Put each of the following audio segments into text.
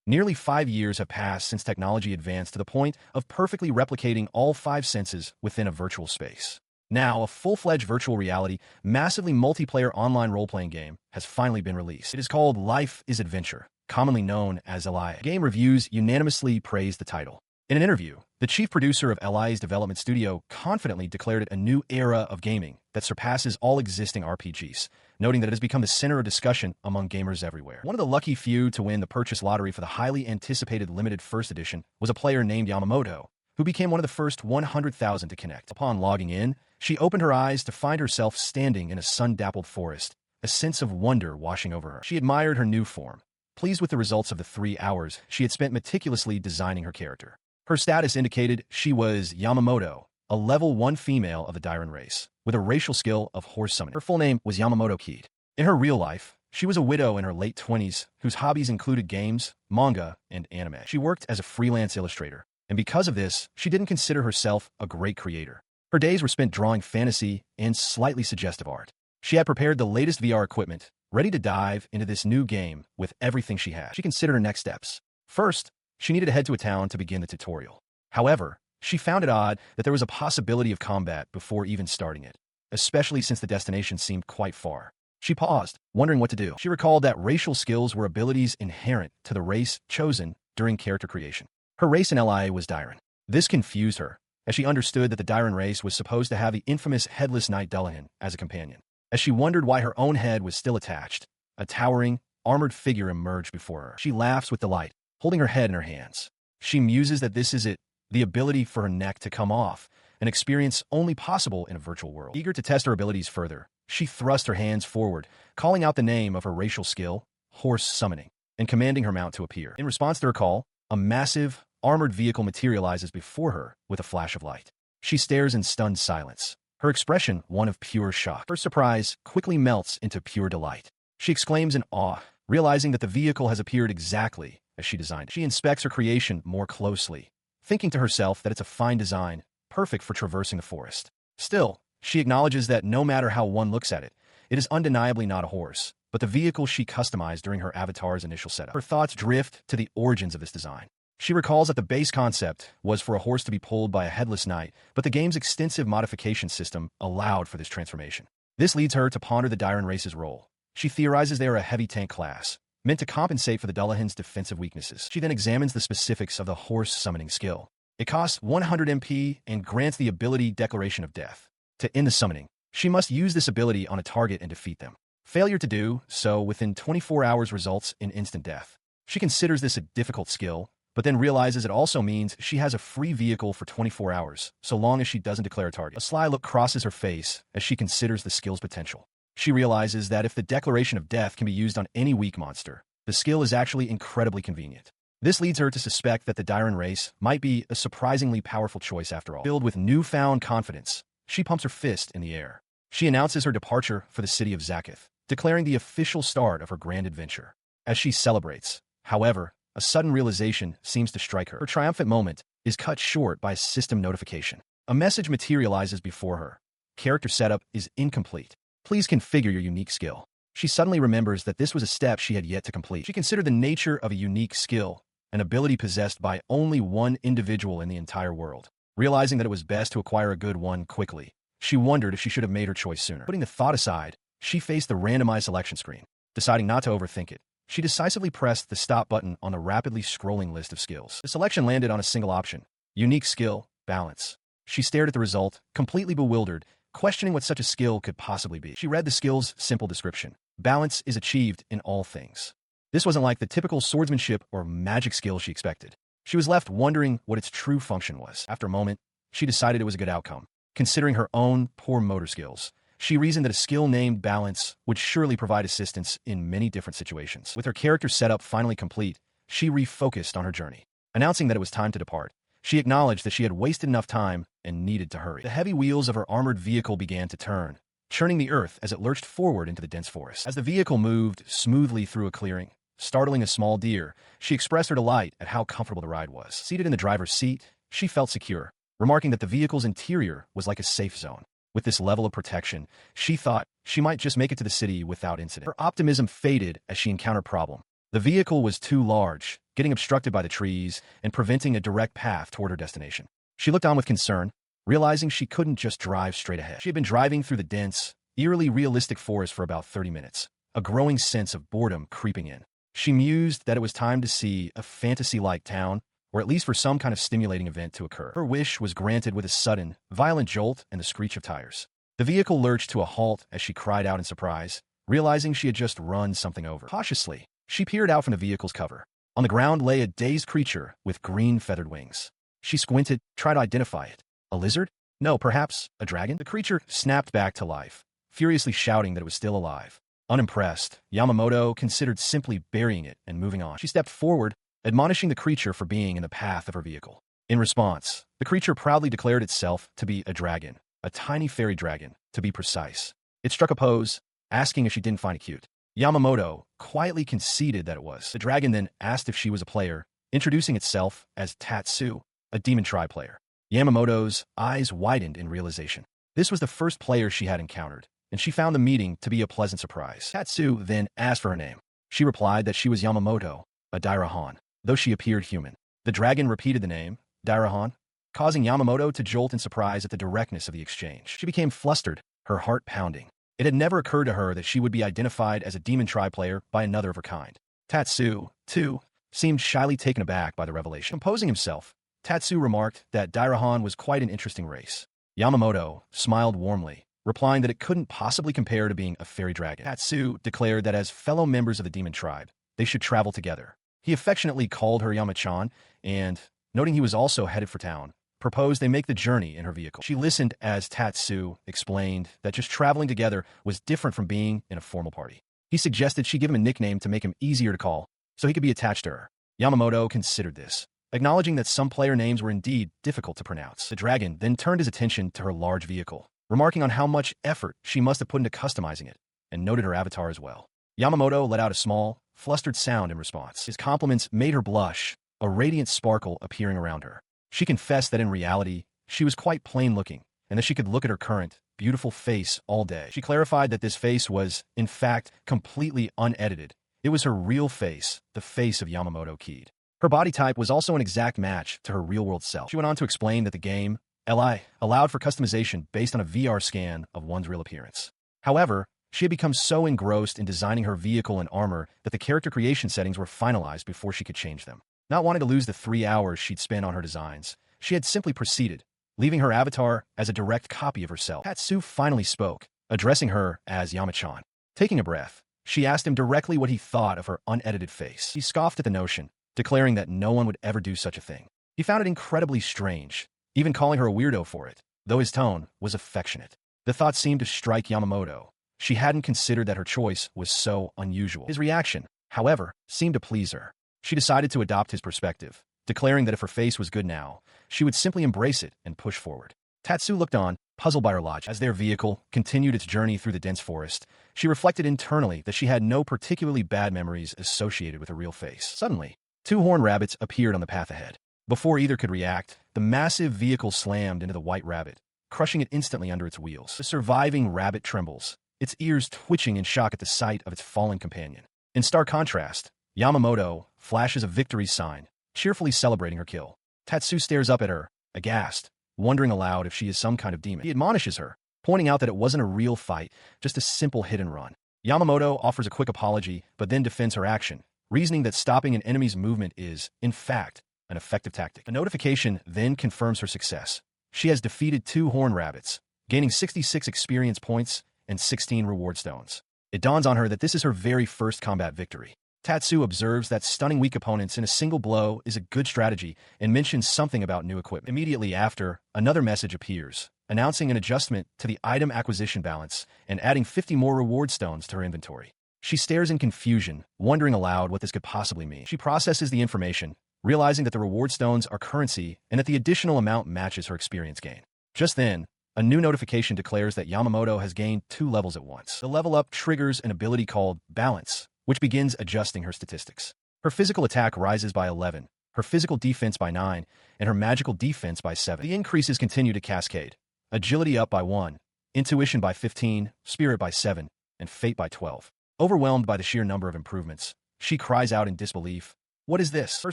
Nearly 5 years have passed since technology advanced to the point of perfectly replicating all five senses within a virtual space. Now, a full-fledged virtual reality, massively multiplayer online role-playing game has finally been released. It is called Life is Adventure, commonly known as LI. Game reviews unanimously praised the title. In an interview, the chief producer of LI's development studio confidently declared it a new era of gaming that surpasses all existing RPGs, noting that it has become the center of discussion among gamers everywhere. One of the lucky few to win the purchase lottery for the highly anticipated limited first edition was a player named Yamamoto, who became one of the first 100,000 to connect. Upon logging in, she opened her eyes to find herself standing in a sun-dappled forest, a sense of wonder washing over her. She admired her new form, pleased with the results of the 3 hours she had spent meticulously designing her character. Her status indicated she was Yamamoto, a level 1 female of the Dairon race, with a racial skill of horse summoning. Her full name was Yamamoto Keed. In her real life, she was a widow in her late 20s whose hobbies included games, manga, and anime. She worked as a freelance illustrator, and because of this, she didn't consider herself a great creator. Her days were spent drawing fantasy and slightly suggestive art. She had prepared the latest VR equipment, ready to dive into this new game with everything she had. She considered her next steps. First, she needed to head to a town to begin the tutorial. However, she found it odd that there was a possibility of combat before even starting it, especially since the destination seemed quite far. She paused, wondering what to do. She recalled that racial skills were abilities inherent to the race chosen during character creation. Her race in LI was Dairon. This confused her, as she understood that the Dairon race was supposed to have the infamous headless knight Dullahan as a companion. As she wondered why her own head was still attached, a towering, armored figure emerged before her. She laughs with delight, holding her head in her hands. She muses that this is it, the ability for her neck to come off, an experience only possible in a virtual world. Eager to test her abilities further, she thrust her hands forward, calling out the name of her racial skill, horse summoning, and commanding her mount to appear. In response to her call, a massive, armored vehicle materializes before her with a flash of light. She stares in stunned silence, her expression one of pure shock. Her surprise quickly melts into pure delight. She exclaims in awe, realizing that the vehicle has appeared exactly as she designed it. She inspects her creation more closely, thinking to herself that it's a fine design, perfect for traversing the forest. Still, she acknowledges that no matter how one looks at it, it is undeniably not a horse, but the vehicle she customized during her avatar's initial setup. Her thoughts drift to the origins of this design. She recalls that the base concept was for a horse to be pulled by a headless knight, but the game's extensive modification system allowed for this transformation. This leads her to ponder the Dairon race's role. She theorizes they are a heavy tank class, meant to compensate for the Dullahan's defensive weaknesses. She then examines the specifics of the horse summoning skill. It costs 100 MP and grants the ability Declaration of Death. To end the summoning, she must use this ability on a target and defeat them. Failure to do so within 24 hours results in instant death. She considers this a difficult skill, but then realizes it also means she has a free vehicle for 24 hours, so long as she doesn't declare a target. A sly look crosses her face as she considers the skill's potential. She realizes that if the Declaration of Death can be used on any weak monster, the skill is actually incredibly convenient. This leads her to suspect that the Dairon race might be a surprisingly powerful choice after all. Filled with newfound confidence, she pumps her fist in the air. She announces her departure for the city of Zaketh, declaring the official start of her grand adventure. As she celebrates, however, a sudden realization seems to strike her. Her triumphant moment is cut short by a system notification. A message materializes before her. Character setup is incomplete. Please configure your unique skill. She suddenly remembers that this was a step she had yet to complete. She considered the nature of a unique skill, an ability possessed by only one individual in the entire world. Realizing that it was best to acquire a good one quickly, she wondered if she should have made her choice sooner. Putting the thought aside, she faced the randomized selection screen. Deciding not to overthink it, she decisively pressed the stop button on the rapidly scrolling list of skills. The selection landed on a single option: unique skill, balance. She stared at the result, completely bewildered, questioning what such a skill could possibly be. She read the skill's simple description: balance is achieved in all things. This wasn't like the typical swordsmanship or magic skill she expected. She was left wondering what its true function was. After a moment, she decided it was a good outcome. Considering her own poor motor skills, she reasoned that a skill named balance would surely provide assistance in many different situations. With her character setup finally complete, she refocused on her journey. Announcing that it was time to depart, she acknowledged that she had wasted enough time and needed to hurry. The heavy wheels of her armored vehicle began to turn, churning the earth as it lurched forward into the dense forest. As the vehicle moved smoothly through a clearing, startling a small deer, she expressed her delight at how comfortable the ride was. Seated in the driver's seat, she felt secure, remarking that the vehicle's interior was like a safe zone. With this level of protection, she thought she might just make it to the city without incident. Her optimism faded as she encountered a problem. The vehicle was too large, getting obstructed by the trees and preventing a direct path toward her destination. She looked on with concern, realizing she couldn't just drive straight ahead. She had been driving through the dense, eerily realistic forest for about 30 minutes, a growing sense of boredom creeping in. She mused that it was time to see a fantasy-like town, or at least for some kind of stimulating event to occur. Her wish was granted with a sudden, violent jolt and the screech of tires. The vehicle lurched to a halt as she cried out in surprise, realizing she had just run something over. Cautiously, she peered out from the vehicle's cover. On the ground lay a dazed creature with green feathered wings. She squinted, tried to identify it. A lizard? No, perhaps a dragon? The creature snapped back to life, furiously shouting that it was still alive. Unimpressed, Yamamoto considered simply burying it and moving on. She stepped forward, admonishing the creature for being in the path of her vehicle. In response, the creature proudly declared itself to be a dragon, a tiny fairy dragon, to be precise. It struck a pose, asking if she didn't find it cute. Yamamoto quietly conceded that it was. The dragon then asked if she was a player, introducing itself as Tatsu, a Demon Tribe player. Yamamoto's eyes widened in realization. This was the first player she had encountered, and she found the meeting to be a pleasant surprise. Tatsu then asked for her name. She replied that she was Yamamoto, a Dairahan, though she appeared human. The dragon repeated the name, Dairahan, causing Yamamoto to jolt in surprise at the directness of the exchange. She became flustered, her heart pounding. It had never occurred to her that she would be identified as a Demon Tribe player by another of her kind. Tatsu, too, seemed shyly taken aback by the revelation. Composing himself, Tatsu remarked that Dairahan was quite an interesting race. Yamamoto smiled warmly, replying that it couldn't possibly compare to being a fairy dragon. Tatsu declared that as fellow members of the Demon Tribe, they should travel together. He affectionately called her Yamachan, and, noting he was also headed for town, proposed they make the journey in her vehicle. She listened as Tatsu explained that just traveling together was different from being in a formal party. He suggested she give him a nickname to make him easier to call, so he could be attached to her. Yamamoto considered this, acknowledging that some player names were indeed difficult to pronounce. The dragon then turned his attention to her large vehicle, remarking on how much effort she must have put into customizing it, and noted her avatar as well. Yamamoto let out a small, flustered sound in response. His compliments made her blush, a radiant sparkle appearing around her. She confessed that in reality, she was quite plain-looking, and that she could look at her current, beautiful face all day. She clarified that this face was, in fact, completely unedited. It was her real face, the face of Yamamoto Kid. Her body type was also an exact match to her real-world self. She went on to explain that the game, LI, allowed for customization based on a VR scan of one's real appearance. However, she had become so engrossed in designing her vehicle and armor that the character creation settings were finalized before she could change them. Not wanting to lose the 3 hours she'd spent on her designs, she had simply proceeded, leaving her avatar as a direct copy of herself. Tatsu finally spoke, addressing her as Yamachan. Taking a breath, she asked him directly what he thought of her unedited face. He scoffed at the notion, declaring that no one would ever do such a thing. He found it incredibly strange, even calling her a weirdo for it, though his tone was affectionate. The thought seemed to strike Yamamoto. She hadn't considered that her choice was so unusual. His reaction, however, seemed to please her. She decided to adopt his perspective, declaring that if her face was good now, she would simply embrace it and push forward. Tatsu looked on, puzzled by her logic. As their vehicle continued its journey through the dense forest, she reflected internally that she had no particularly bad memories associated with her real face. Suddenly, 2 horned rabbits appeared on the path ahead. Before either could react, the massive vehicle slammed into the white rabbit, crushing it instantly under its wheels. The surviving rabbit trembles, its ears twitching in shock at the sight of its fallen companion. In stark contrast, Yamamoto flashes a victory sign, cheerfully celebrating her kill. Tatsu stares up at her, aghast, wondering aloud if she is some kind of demon. He admonishes her, pointing out that it wasn't a real fight, just a simple hit and run. Yamamoto offers a quick apology, but then defends her action, reasoning that stopping an enemy's movement is, in fact, an effective tactic. A notification then confirms her success. She has defeated 2 horned rabbits, gaining 66 experience points and 16 reward stones. It dawns on her that this is her very first combat victory. Tatsu observes that stunning weak opponents in a single blow is a good strategy and mentions something about new equipment. Immediately after, another message appears, announcing an adjustment to the item acquisition balance and adding 50 more reward stones to her inventory. She stares in confusion, wondering aloud what this could possibly mean. She processes the information, realizing that the reward stones are currency and that the additional amount matches her experience gain. Just then, a new notification declares that Yamamoto has gained 2 levels at once. The level up triggers an ability called Balance, which begins adjusting her statistics. Her physical attack rises by 11, her physical defense by 9, and her magical defense by 7. The increases continue to cascade. Agility up by 1, Intuition by 15, Spirit by 7, and Fate by 12. Overwhelmed by the sheer number of improvements, She cries out in disbelief. What is this? Her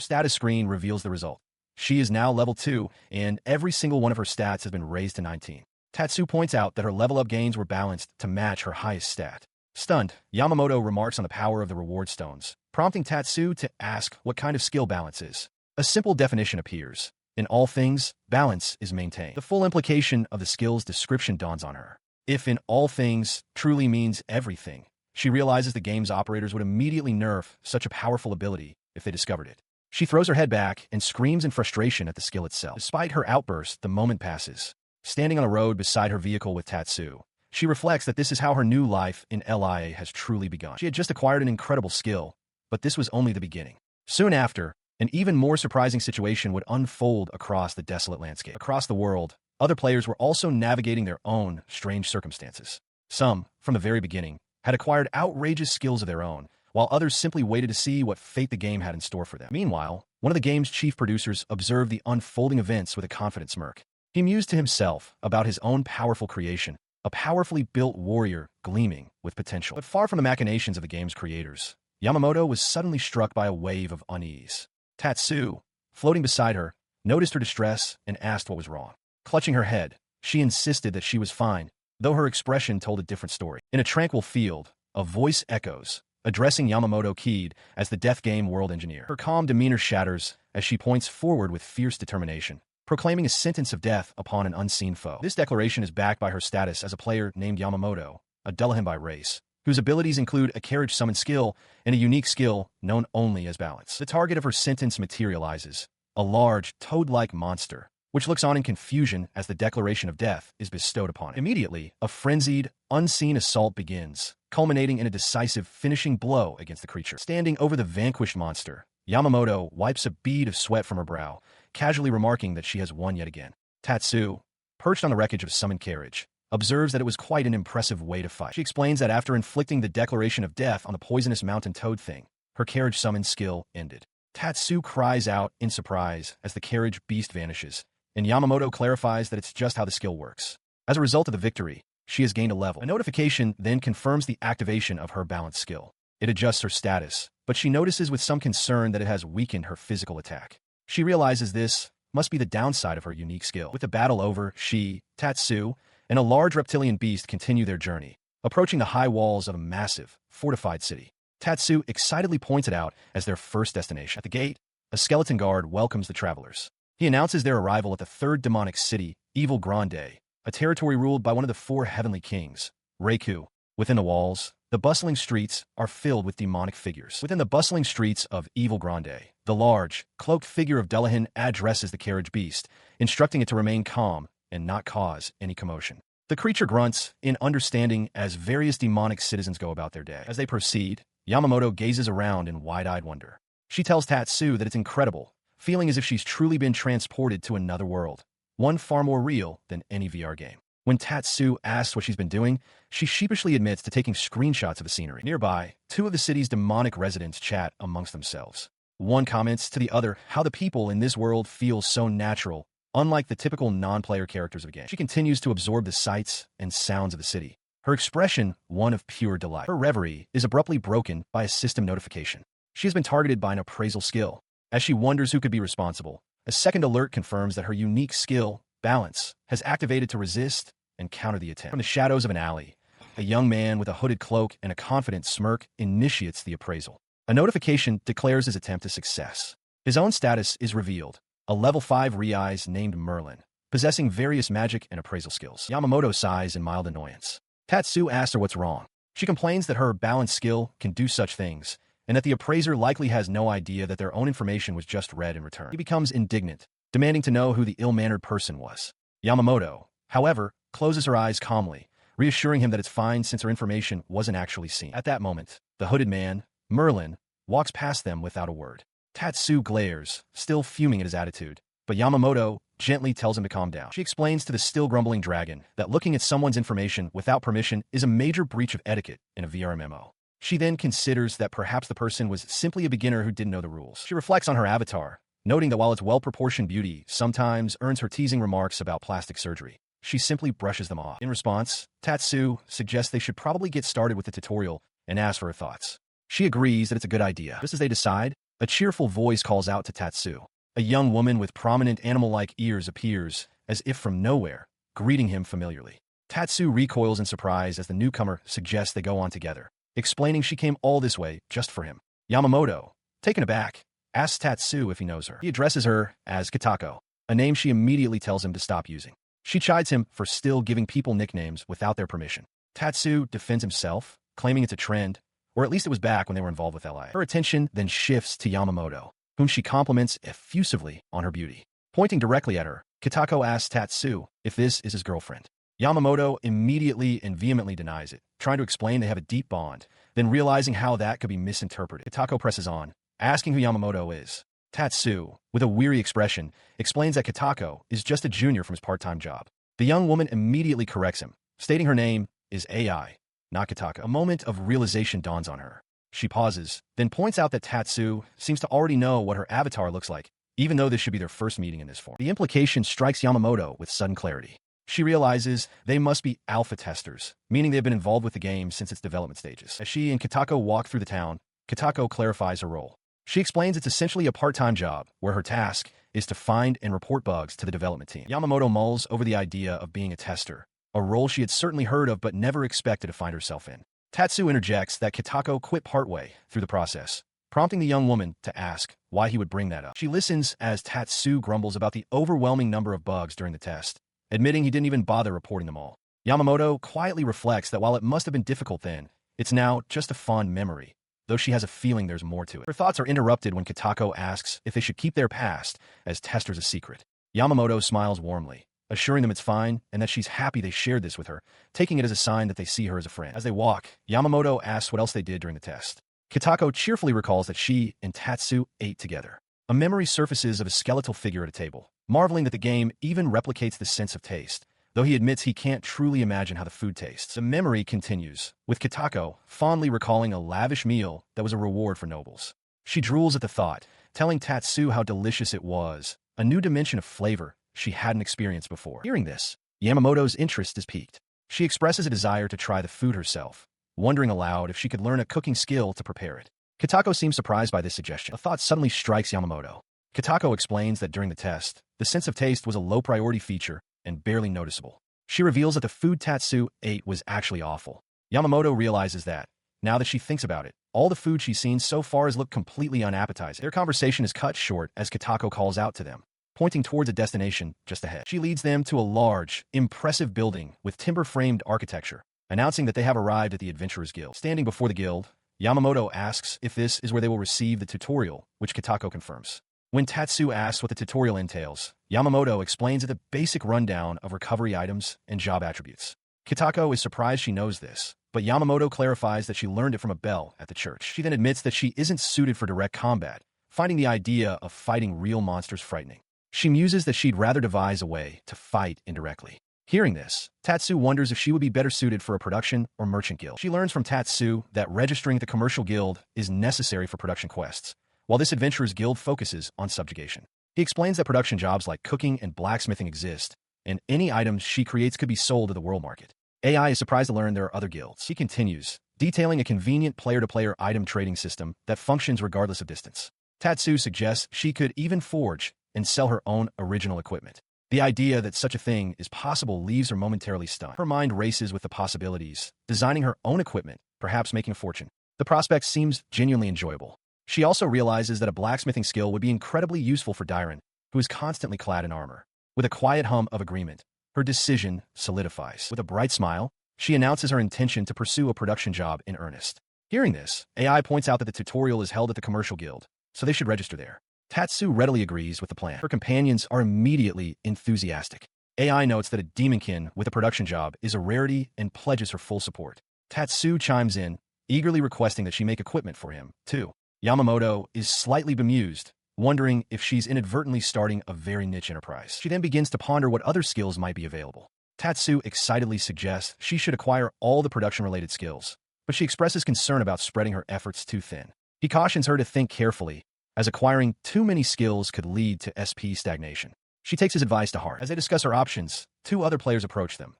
status screen reveals the result. She is now level 2, and every single one of her stats has been raised to 19. Tatsu points out that her level-up gains were balanced to match her highest stat. Stunned, Yamamoto remarks on the power of the reward stones, prompting Tatsu to ask what kind of skill balance is. A simple definition appears. In all things, balance is maintained. The full implication of the skill's description dawns on her. If in all things truly means everything, she realizes the game's operators would immediately nerf such a powerful ability if they discovered it. She throws her head back and screams in frustration at the skill itself. Despite her outburst, the moment passes. Standing on a road beside her vehicle with Tatsu, she reflects that this is how her new life in LIA has truly begun. She had just acquired an incredible skill, but this was only the beginning. Soon after, an even more surprising situation would unfold across the desolate landscape. Across the world, other players were also navigating their own strange circumstances. Some, from the very beginning, had acquired outrageous skills of their own, while others simply waited to see what fate the game had in store for them. Meanwhile, one of the game's chief producers observed the unfolding events with a confident smirk. He mused to himself about his own powerful creation, a powerfully built warrior gleaming with potential. But far from the machinations of the game's creators, Yamamoto was suddenly struck by a wave of unease. Tatsu, floating beside her, noticed her distress and asked what was wrong. Clutching her head, she insisted that she was fine, though her expression told a different story. In a tranquil field, a voice echoes, addressing Yamamoto keyed as the Death Game world engineer. Her calm demeanor shatters as she points forward with fierce determination, proclaiming a sentence of death upon an unseen foe. This declaration is backed by her status as a player named Yamamoto, a Dullahan by race, whose abilities include a carriage summon skill and a unique skill known only as balance. The target of her sentence materializes, a large, toad-like monster, which looks on in confusion as the declaration of death is bestowed upon it. Immediately, a frenzied, unseen assault begins, culminating in a decisive finishing blow against the creature. Standing over the vanquished monster, Yamamoto wipes a bead of sweat from her brow, casually remarking that she has won yet again. Tatsu, perched on the wreckage of a summoned carriage, observes that it was quite an impressive way to fight. She explains that after inflicting the declaration of death on the poisonous mountain toad thing, her carriage summon skill ended. Tatsu cries out in surprise as the carriage beast vanishes, and Yamamoto clarifies that it's just how the skill works. As a result of the victory, she has gained a level. A notification then confirms the activation of her balance skill. It adjusts her status, but she notices with some concern that it has weakened her physical attack. She realizes this must be the downside of her unique skill. With the battle over, she, Tatsu, and a large reptilian beast continue their journey, approaching the high walls of a massive, fortified city. Tatsu excitedly points it out as their first destination. At the gate, a skeleton guard welcomes the travelers. He announces their arrival at the third demonic city, Evil Grande, a territory ruled by one of the 4 heavenly kings, Reiku. Within the walls, the bustling streets are filled with demonic figures. Within the bustling streets of Evil Grande, the large, cloaked figure of Dullahan addresses the carriage beast, instructing it to remain calm and not cause any commotion. The creature grunts in understanding as various demonic citizens go about their day. As they proceed, Yamamoto gazes around in wide-eyed wonder. She tells Tatsu that it's incredible, feeling as if she's truly been transported to another world, one far more real than any VR game. When Tatsu asks what she's been doing, she sheepishly admits to taking screenshots of the scenery. Nearby, 2 of the city's demonic residents chat amongst themselves. One comments to the other how the people in this world feel so natural, unlike the typical non-player characters of a game. She continues to absorb the sights and sounds of the city, her expression one of pure delight. Her reverie is abruptly broken by a system notification. She has been targeted by an appraisal skill. As she wonders who could be responsible, a second alert confirms that her unique skill, balance, has activated to resist and counter the attempt. From the shadows of an alley, a young man with a hooded cloak and a confident smirk initiates the appraisal. A notification declares his attempt a success. His own status is revealed, a level 5 Reze named Merlin, possessing various magic and appraisal skills. Yamamoto sighs in mild annoyance. Tatsu asks her what's wrong. She complains that her balance skill can do such things, and that the appraiser likely has no idea that their own information was just read in return. He becomes indignant, demanding to know who the ill-mannered person was. Yamamoto, however, closes her eyes calmly, reassuring him that it's fine since her information wasn't actually seen. At that moment, the hooded man, Merlin, walks past them without a word. Tatsu glares, still fuming at his attitude, but Yamamoto gently tells him to calm down. She explains to the still grumbling dragon that looking at someone's information without permission is a major breach of etiquette in a VR MMO. She then considers that perhaps the person was simply a beginner who didn't know the rules. She reflects on her avatar, noting that while its well-proportioned beauty sometimes earns her teasing remarks about plastic surgery, she simply brushes them off. In response, Tatsu suggests they should probably get started with the tutorial and asks for her thoughts. She agrees that it's a good idea. Just as they decide, a cheerful voice calls out to Tatsu. A young woman with prominent animal-like ears appears, as if from nowhere, greeting him familiarly. Tatsu recoils in surprise as the newcomer suggests they go on together, explaining she came all this way just for him. Yamamoto, taken aback, asks Tatsu if he knows her. He addresses her as Kitako, a name she immediately tells him to stop using. She chides him for still giving people nicknames without their permission. Tatsu defends himself, claiming it's a trend, or at least it was back when they were involved with LI. Her attention then shifts to Yamamoto, whom she compliments effusively on her beauty. Pointing directly at her, Kitako asks Tatsu if this is his girlfriend. Yamamoto immediately and vehemently denies it, trying to explain they have a deep bond, then realizing how that could be misinterpreted. Kitako presses on, asking who Yamamoto is. Tatsu, with a weary expression, explains that Kitako is just a junior from his part-time job. The young woman immediately corrects him, stating her name is AI, not Kitako. A moment of realization dawns on her. She pauses, then points out that Tatsu seems to already know what her avatar looks like, even though this should be their first meeting in this form. The implication strikes Yamamoto with sudden clarity. She realizes they must be alpha testers, meaning they've been involved with the game since its development stages. As she and Kitako walk through the town, Kitako clarifies her role. She explains it's essentially a part-time job, where her task is to find and report bugs to the development team. Yamamoto mulls over the idea of being a tester, a role she had certainly heard of but never expected to find herself in. Tatsu interjects that Kitako quit partway through the process, prompting the young woman to ask why he would bring that up. She listens as Tatsu grumbles about the overwhelming number of bugs during the test, admitting he didn't even bother reporting them all. Yamamoto quietly reflects that while it must have been difficult then, it's now just a fond memory, though she has a feeling there's more to it. Her thoughts are interrupted when Kitako asks if they should keep their past as testers a secret. Yamamoto smiles warmly, assuring them it's fine and that she's happy they shared this with her, taking it as a sign that they see her as a friend. As they walk, Yamamoto asks what else they did during the test. Kitako cheerfully recalls that she and Tatsu ate together. A memory surfaces of a skeletal figure at a table, marveling that the game even replicates the sense of taste, though he admits he can't truly imagine how the food tastes. The memory continues, with Kitako fondly recalling a lavish meal that was a reward for nobles. She drools at the thought, telling Tatsu how delicious it was, a new dimension of flavor she hadn't experienced before. Hearing this, Yamamoto's interest is piqued. She expresses a desire to try the food herself, wondering aloud if she could learn a cooking skill to prepare it. Kitako seems surprised by this suggestion. A thought suddenly strikes Yamamoto. Kitako explains that during the test, the sense of taste was a low-priority feature and barely noticeable. She reveals that the food Tatsu ate was actually awful. Yamamoto realizes that, now that she thinks about it, all the food she's seen so far has looked completely unappetizing. Their conversation is cut short as Kitako calls out to them, pointing towards a destination just ahead. She leads them to a large, impressive building with timber-framed architecture, announcing that they have arrived at the Adventurers Guild. Standing before the guild, Yamamoto asks if this is where they will receive the tutorial, which Kitako confirms. When Tatsu asks what the tutorial entails, Yamamoto explains the basic rundown of recovery items and job attributes. Kitako is surprised she knows this, but Yamamoto clarifies that she learned it from a bell at the church. She then admits that she isn't suited for direct combat, finding the idea of fighting real monsters frightening. She muses that she'd rather devise a way to fight indirectly. Hearing this, Tatsu wonders if she would be better suited for a production or merchant guild. She learns from Tatsu that registering at the commercial guild is necessary for production quests, while this adventurer's guild focuses on subjugation. He explains that production jobs like cooking and blacksmithing exist, and any items she creates could be sold to the world market. AI is surprised to learn there are other guilds. He continues, detailing a convenient player-to-player item trading system that functions regardless of distance. Tatsu suggests she could even forge and sell her own original equipment. The idea that such a thing is possible leaves her momentarily stunned. Her mind races with the possibilities, designing her own equipment, perhaps making a fortune. The prospect seems genuinely enjoyable. She also realizes that a blacksmithing skill would be incredibly useful for Dairon, who is constantly clad in armor. With a quiet hum of agreement, her decision solidifies. With a bright smile, she announces her intention to pursue a production job in earnest. Hearing this, AI points out that the tutorial is held at the commercial guild, so they should register there. Tatsu readily agrees with the plan. Her companions are immediately enthusiastic. AI notes that a demonkin with a production job is a rarity and pledges her full support. Tatsu chimes in, eagerly requesting that she make equipment for him, too. Yamamoto is slightly bemused, wondering if she's inadvertently starting a very niche enterprise. She then begins to ponder what other skills might be available. Tatsu excitedly suggests she should acquire all the production-related skills, but she expresses concern about spreading her efforts too thin. He cautions her to think carefully, as acquiring too many skills could lead to SP stagnation. She takes his advice to heart. As they discuss her options, two other players approach them,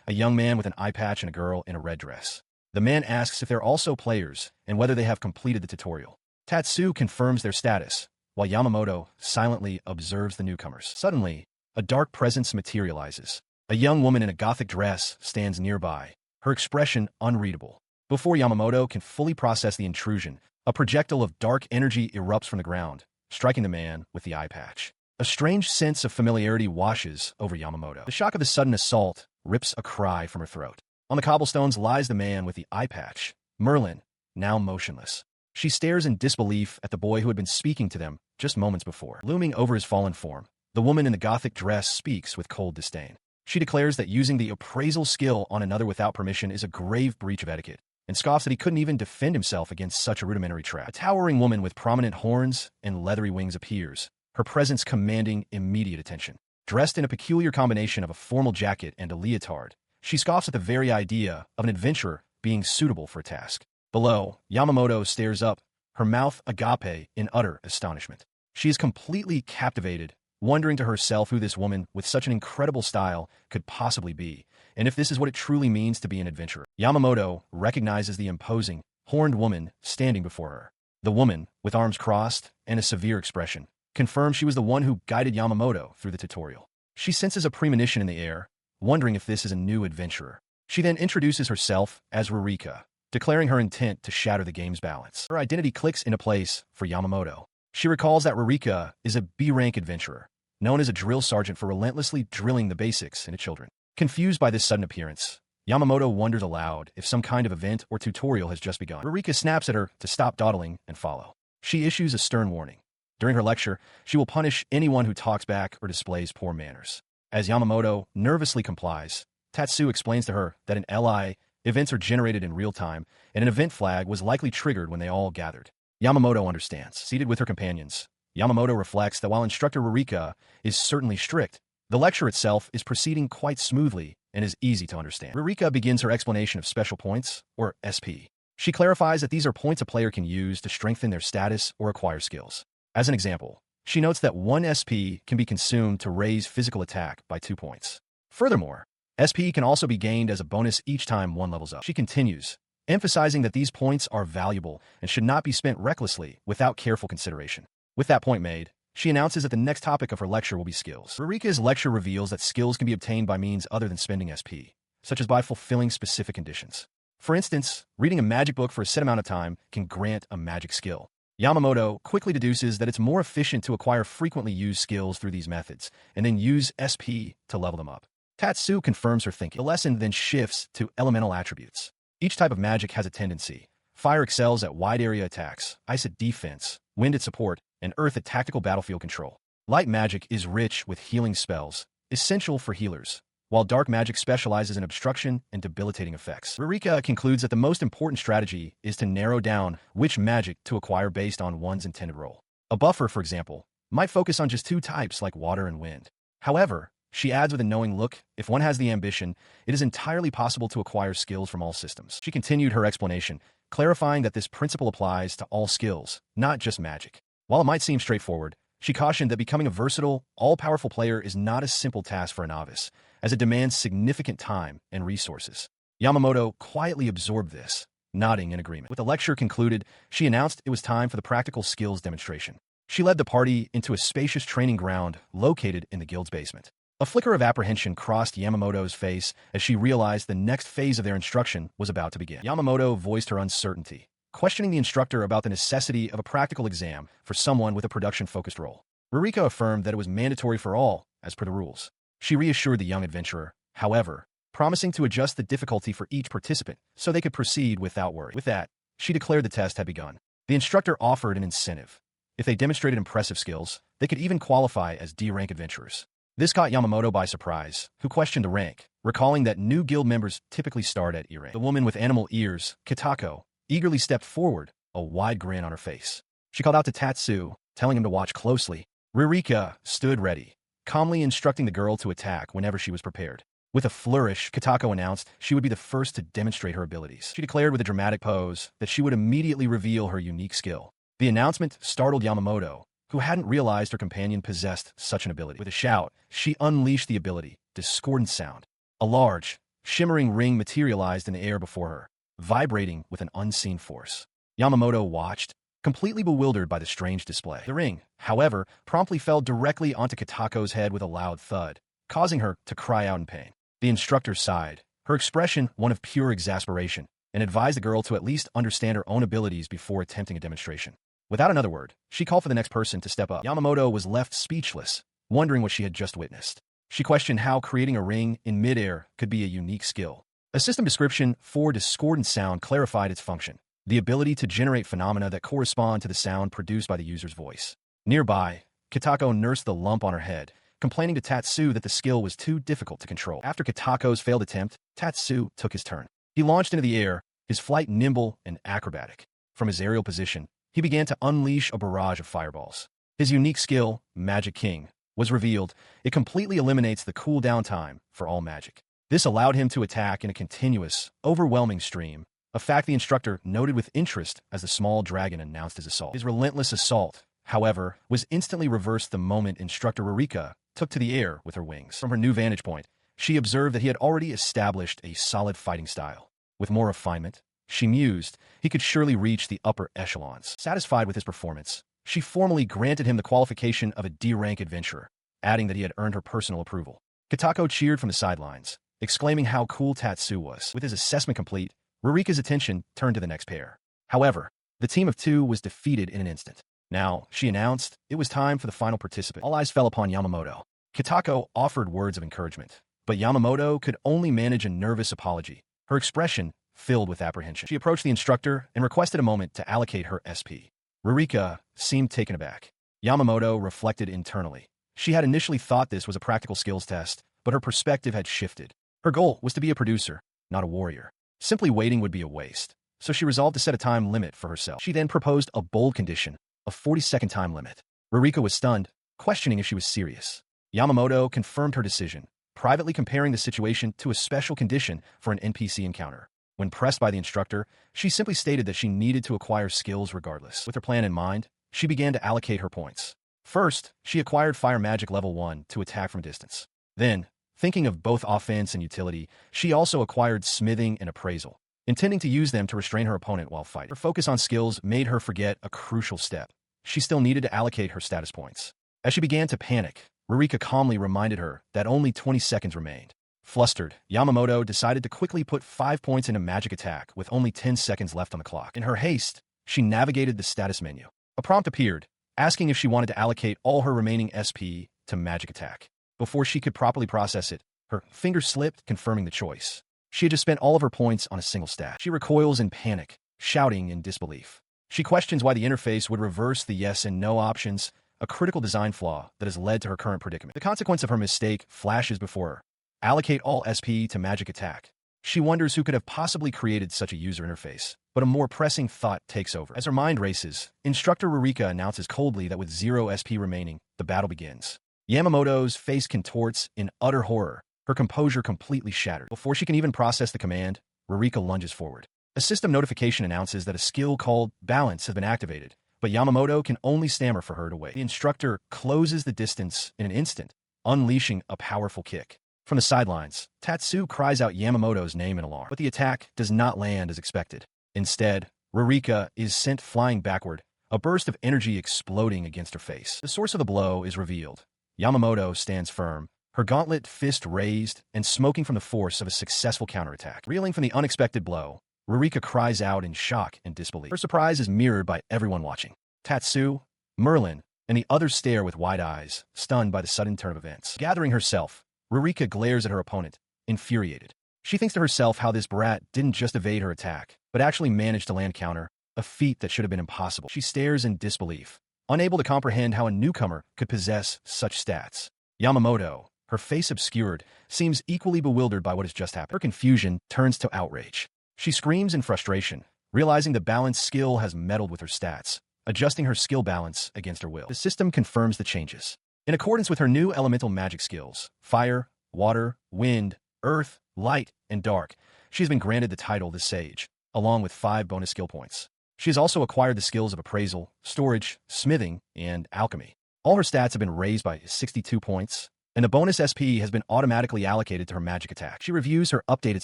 a young man with an eye patch and a girl in a red dress. The man asks if they're also players and whether they have completed the tutorial. Tatsu confirms their status, while Yamamoto silently observes the newcomers. Suddenly, a dark presence materializes. A young woman in a gothic dress stands nearby, her expression unreadable. Before Yamamoto can fully process the intrusion, a projectile of dark energy erupts from the ground, striking the man with the eye patch. A strange sense of familiarity washes over Yamamoto. The shock of the sudden assault rips a cry from her throat. On the cobblestones lies the man with the eye patch, Merlin, now motionless. She stares in disbelief at the boy who had been speaking to them just moments before. Looming over his fallen form, the woman in the gothic dress speaks with cold disdain. She declares that using the appraisal skill on another without permission is a grave breach of etiquette, and scoffs that he couldn't even defend himself against such a rudimentary trap. A towering woman with prominent horns and leathery wings appears, her presence commanding immediate attention. Dressed in a peculiar combination of a formal jacket and a leotard, she scoffs at the very idea of an adventurer being suitable for a task. Below, Yamamoto stares up, her mouth agape in utter astonishment. She is completely captivated, wondering to herself who this woman with such an incredible style could possibly be, and if this is what it truly means to be an adventurer. Yamamoto recognizes the imposing, horned woman standing before her. The woman, with arms crossed and a severe expression, confirms she was the one who guided Yamamoto through the tutorial. She senses a premonition in the air, wondering if this is a new adventurer. She then introduces herself as Ririka, declaring her intent to shatter the game's balance. Her identity clicks into place for Yamamoto. She recalls that Ririka is a B-rank adventurer, known as a drill sergeant for relentlessly drilling the basics into children. Confused by this sudden appearance, Yamamoto wonders aloud if some kind of event or tutorial has just begun. Ririka snaps at her to stop dawdling and follow. She issues a stern warning. During her lecture, she will punish anyone who talks back or displays poor manners. As Yamamoto nervously complies, Tatsu explains to her that in LI, events are generated in real time, and an event flag was likely triggered when they all gathered. Yamamoto understands. Seated with her companions, Yamamoto reflects that while Instructor Ririka is certainly strict, the lecture itself is proceeding quite smoothly and is easy to understand. Ririka begins her explanation of special points, or SP. She clarifies that these are points a player can use to strengthen their status or acquire skills. As an example, she notes that 1 SP can be consumed to raise physical attack by 2 points. Furthermore, SP can also be gained as a bonus each time 1 levels up. She continues, emphasizing that these points are valuable and should not be spent recklessly without careful consideration. With that point made, she announces that the next topic of her lecture will be skills. Ririka's lecture reveals that skills can be obtained by means other than spending SP, such as by fulfilling specific conditions. For instance, reading a magic book for a set amount of time can grant a magic skill. Yamamoto quickly deduces that it's more efficient to acquire frequently used skills through these methods, and then use SP to level them up. Tatsu confirms her thinking. The lesson then shifts to elemental attributes. Each type of magic has a tendency. Fire excels at wide area attacks, ice at defense, wind at support, and earth at tactical battlefield control. Light magic is rich with healing spells, essential for healers, while dark magic specializes in obstruction and debilitating effects. Ririka concludes that the most important strategy is to narrow down which magic to acquire based on one's intended role. A buffer, for example, might focus on just 2 types like water and wind. However, she adds with a knowing look, if one has the ambition, it is entirely possible to acquire skills from all systems. She continued her explanation, clarifying that this principle applies to all skills, not just magic. While it might seem straightforward, she cautioned that becoming a versatile, all-powerful player is not a simple task for a novice, as it demands significant time and resources. Yamamoto quietly absorbed this, nodding in agreement. With the lecture concluded, she announced it was time for the practical skills demonstration. She led the party into a spacious training ground located in the guild's basement. A flicker of apprehension crossed Yamamoto's face as she realized the next phase of their instruction was about to begin. Yamamoto voiced her uncertainty, questioning the instructor about the necessity of a practical exam for someone with a production-focused role. Ririka affirmed that it was mandatory for all, as per the rules. She reassured the young adventurer, however, promising to adjust the difficulty for each participant so they could proceed without worry. With that, she declared the test had begun. The instructor offered an incentive. If they demonstrated impressive skills, they could even qualify as D-rank adventurers. This caught Yamamoto by surprise, who questioned the rank, recalling that new guild members typically start at E rank. The woman with animal ears, Kitako, eagerly stepped forward, a wide grin on her face. She called out to Tatsu, telling him to watch closely. Ririka stood ready, calmly instructing the girl to attack whenever she was prepared. With a flourish, Kitako announced she would be the first to demonstrate her abilities. She declared with a dramatic pose that she would immediately reveal her unique skill. The announcement startled Yamamoto, who hadn't realized her companion possessed such an ability. With a shout, she unleashed the ability, discordant sound. A large, shimmering ring materialized in the air before her. vibrating with an unseen force. Yamamoto watched, completely bewildered by the strange display. The ring, however, promptly fell directly onto Katako's head with a loud thud, causing her to cry out in pain. The instructor sighed, her expression one of pure exasperation, and advised the girl to at least understand her own abilities before attempting a demonstration. Without another word, she called for the next person to step up. Yamamoto was left speechless, wondering what she had just witnessed. She questioned how creating a ring in midair could be a unique skill. A system description for discordant sound clarified its function, the ability to generate phenomena that correspond to the sound produced by the user's voice. Nearby, Katako nursed the lump on her head, complaining to Tatsu that the skill was too difficult to control. After Katako's failed attempt, Tatsu took his turn. He launched into the air, his flight nimble and acrobatic. From his aerial position, he began to unleash a barrage of fireballs. His unique skill, Magic King, was revealed. It completely eliminates the cooldown time for all magic. This allowed him to attack in a continuous, overwhelming stream, a fact the instructor noted with interest as the small dragon announced his assault. His relentless assault, however, was instantly reversed the moment instructor Rurika took to the air with her wings. From her new vantage point, she observed that he had already established a solid fighting style. With more refinement, she mused, he could surely reach the upper echelons. Satisfied with his performance, she formally granted him the qualification of a D-rank adventurer, adding that he had earned her personal approval. Katako cheered from the sidelines, exclaiming how cool Tatsu was. With his assessment complete, Rurika's attention turned to the next pair. However, the team of two was defeated in an instant. Now, she announced, it was time for the final participant. All eyes fell upon Yamamoto. Katako offered words of encouragement, but Yamamoto could only manage a nervous apology, her expression filled with apprehension. She approached the instructor and requested a moment to allocate her SP. Rurika seemed taken aback. Yamamoto reflected internally. She had initially thought this was a practical skills test, but her perspective had shifted. Her goal was to be a producer, not a warrior. Simply waiting would be a waste, so she resolved to set a time limit for herself. She then proposed a bold condition, a 40-second time limit. Rurika was stunned, questioning if she was serious. Yamamoto confirmed her decision, privately comparing the situation to a special condition for an NPC encounter. When pressed by the instructor, she simply stated that she needed to acquire skills regardless. With her plan in mind, she began to allocate her points. First, she acquired Fire Magic Level 1 to attack from distance. Then, thinking of both offense and utility, she also acquired Smithing and Appraisal, intending to use them to restrain her opponent while fighting. Her focus on skills made her forget a crucial step. She still needed to allocate her status points. As she began to panic, Rurika calmly reminded her that only 20 seconds remained. Flustered, Yamamoto decided to quickly put 5 points into Magic Attack with only 10 seconds left on the clock. In her haste, she navigated the status menu. A prompt appeared, asking if she wanted to allocate all her remaining SP to Magic Attack. Before she could properly process it, her finger slipped, confirming the choice. She had just spent all of her points on a single stat. She recoils in panic, shouting in disbelief. She questions why the interface would reverse the yes and no options, a critical design flaw that has led to her current predicament. The consequence of her mistake flashes before her. Allocate all SP to Magic Attack. She wonders who could have possibly created such a user interface, but a more pressing thought takes over. As her mind races, Instructor Rurika announces coldly that with 0 SP remaining, the battle begins. Yamamoto's face contorts in utter horror, her composure completely shattered. Before she can even process the command, Rurika lunges forward. A system notification announces that a skill called Balance has been activated, but Yamamoto can only stammer for her to wait. The instructor closes the distance in an instant, unleashing a powerful kick. From the sidelines, Tatsu cries out Yamamoto's name in alarm, but the attack does not land as expected. Instead, Rurika is sent flying backward, a burst of energy exploding against her face. The source of the blow is revealed. Yamamoto stands firm, her gauntlet fist raised and smoking from the force of a successful counterattack. Reeling from the unexpected blow, Rurika cries out in shock and disbelief. Her surprise is mirrored by everyone watching. Tatsu, Merlin, and the others stare with wide eyes, stunned by the sudden turn of events. Gathering herself, Rurika glares at her opponent, infuriated. She thinks to herself how this brat didn't just evade her attack, but actually managed to land counter, a feat that should have been impossible. She stares in disbelief, unable to comprehend how a newcomer could possess such stats. Yamamoto, her face obscured, seems equally bewildered by what has just happened. Her confusion turns to outrage. She screams in frustration, realizing the balance skill has meddled with her stats, adjusting her skill balance against her will. The system confirms the changes. In accordance with her new elemental magic skills, fire, water, wind, earth, light, and dark, she has been granted the title the Sage, along with 5 bonus skill points. She has also acquired the skills of appraisal, storage, smithing, and alchemy. All her stats have been raised by 62 points, and the bonus SP has been automatically allocated to her magic attack. She reviews her updated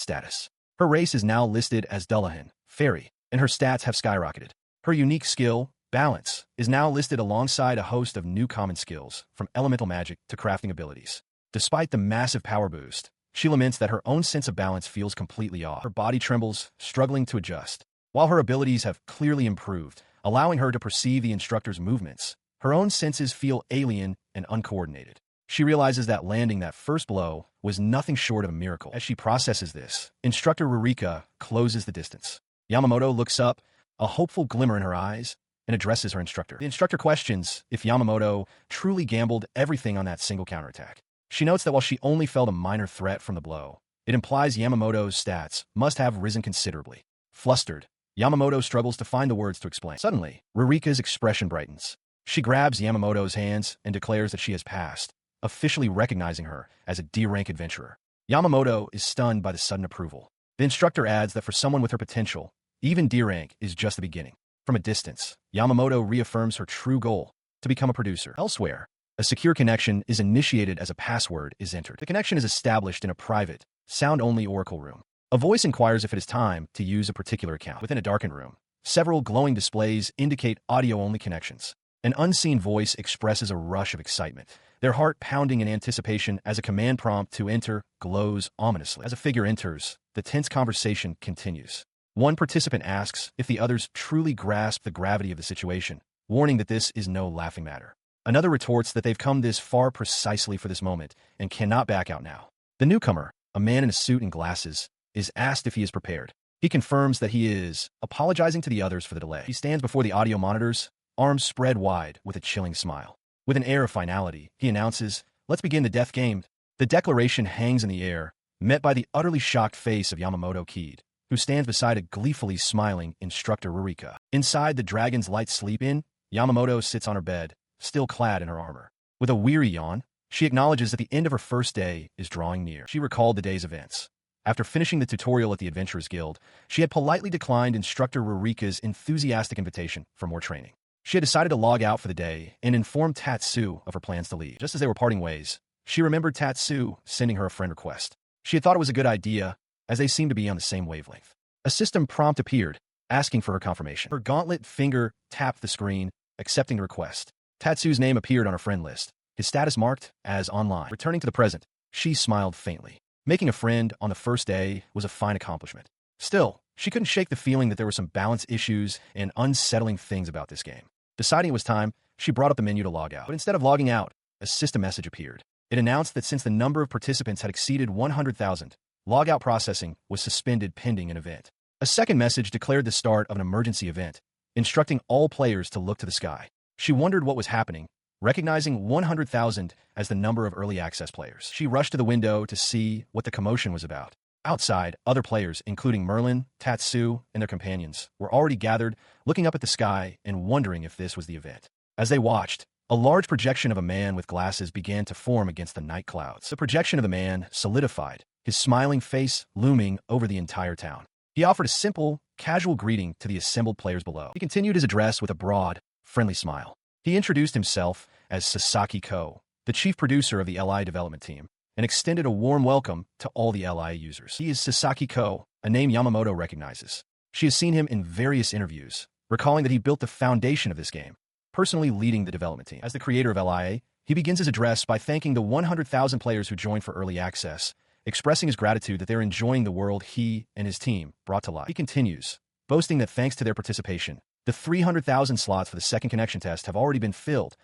status. Her race is now listed as Dullahan, Fairy, and her stats have skyrocketed. Her unique skill, Balance, is now listed alongside a host of new common skills, from elemental magic to crafting abilities. Despite the massive power boost, she laments that her own sense of balance feels completely off. Her body trembles, struggling to adjust. While her abilities have clearly improved, allowing her to perceive the instructor's movements, her own senses feel alien and uncoordinated. She realizes that landing that first blow was nothing short of a miracle. As she processes this, Instructor Rurika closes the distance. Yamamoto looks up, a hopeful glimmer in her eyes, and addresses her instructor. The instructor questions if Yamamoto truly gambled everything on that single counterattack. She notes that while she only felt a minor threat from the blow, it implies Yamamoto's stats must have risen considerably. Flustered, Yamamoto struggles to find the words to explain. Suddenly, Rurika's expression brightens. She grabs Yamamoto's hands and declares that she has passed, officially recognizing her as a D-rank adventurer. Yamamoto is stunned by the sudden approval. The instructor adds that for someone with her potential, even D-rank is just the beginning. From a distance, Yamamoto reaffirms her true goal, to become a producer. Elsewhere, a secure connection is initiated as a password is entered. The connection is established in a private, sound-only oracle room. A voice inquires if it is time to use a particular account. Within a darkened room, several glowing displays indicate audio-only connections. An unseen voice expresses a rush of excitement, their heart pounding in anticipation as a command prompt to enter glows ominously. As a figure enters, the tense conversation continues. One participant asks if the others truly grasp the gravity of the situation, warning that this is no laughing matter. Another retorts that they've come this far precisely for this moment and cannot back out now. The newcomer, a man in a suit and glasses, is asked if he is prepared. He confirms that he is, apologizing to the others for the delay. He stands before the audio monitors, arms spread wide with a chilling smile. With an air of finality, he announces, "Let's begin the death game." The declaration hangs in the air, met by the utterly shocked face of Yamamoto Keed, who stands beside a gleefully smiling Instructor Rurika. Inside the dragon's light sleep-in, Yamamoto sits on her bed, still clad in her armor. With a weary yawn, she acknowledges that the end of her first day is drawing near. She recalled the day's events. After finishing the tutorial at the Adventurers Guild, she had politely declined Instructor Rurika's enthusiastic invitation for more training. She had decided to log out for the day and informed Tatsu of her plans to leave. Just as they were parting ways, she remembered Tatsu sending her a friend request. She had thought it was a good idea, as they seemed to be on the same wavelength. A system prompt appeared, asking for her confirmation. Her gauntlet finger tapped the screen, accepting the request. Tatsu's name appeared on her friend list, his status marked as online. Returning to the present, she smiled faintly. Making a friend on the first day was a fine accomplishment. Still, she couldn't shake the feeling that there were some balance issues and unsettling things about this game. Deciding it was time, she brought up the menu to log out. But instead of logging out, a system message appeared. It announced that since the number of participants had exceeded 100,000, logout processing was suspended pending an event. A second message declared the start of an emergency event, instructing all players to look to the sky. She wondered what was happening, recognizing 100,000 as the number of early access players. She rushed to the window to see what the commotion was about. Outside, other players, including Merlin, Tatsu, and their companions, were already gathered, looking up at the sky and wondering if this was the event. As they watched, a large projection of a man with glasses began to form against the night clouds. The projection of the man solidified, his smiling face looming over the entire town. He offered a simple, casual greeting to the assembled players below. He continued his address with a broad, friendly smile. He introduced himself as Sasaki Ko, the chief producer of the LI development team, and extended a warm welcome to all the LI users. He is Sasaki Ko, a name Yamamoto recognizes. She has seen him in various interviews, recalling that he built the foundation of this game, personally leading the development team. As the creator of LIA, he begins his address by thanking the 100,000 players who joined for early access, expressing his gratitude that they're enjoying the world he and his team brought to life. He continues, boasting that thanks to their participation, the 300,000 slots for the second connection test have already been filled,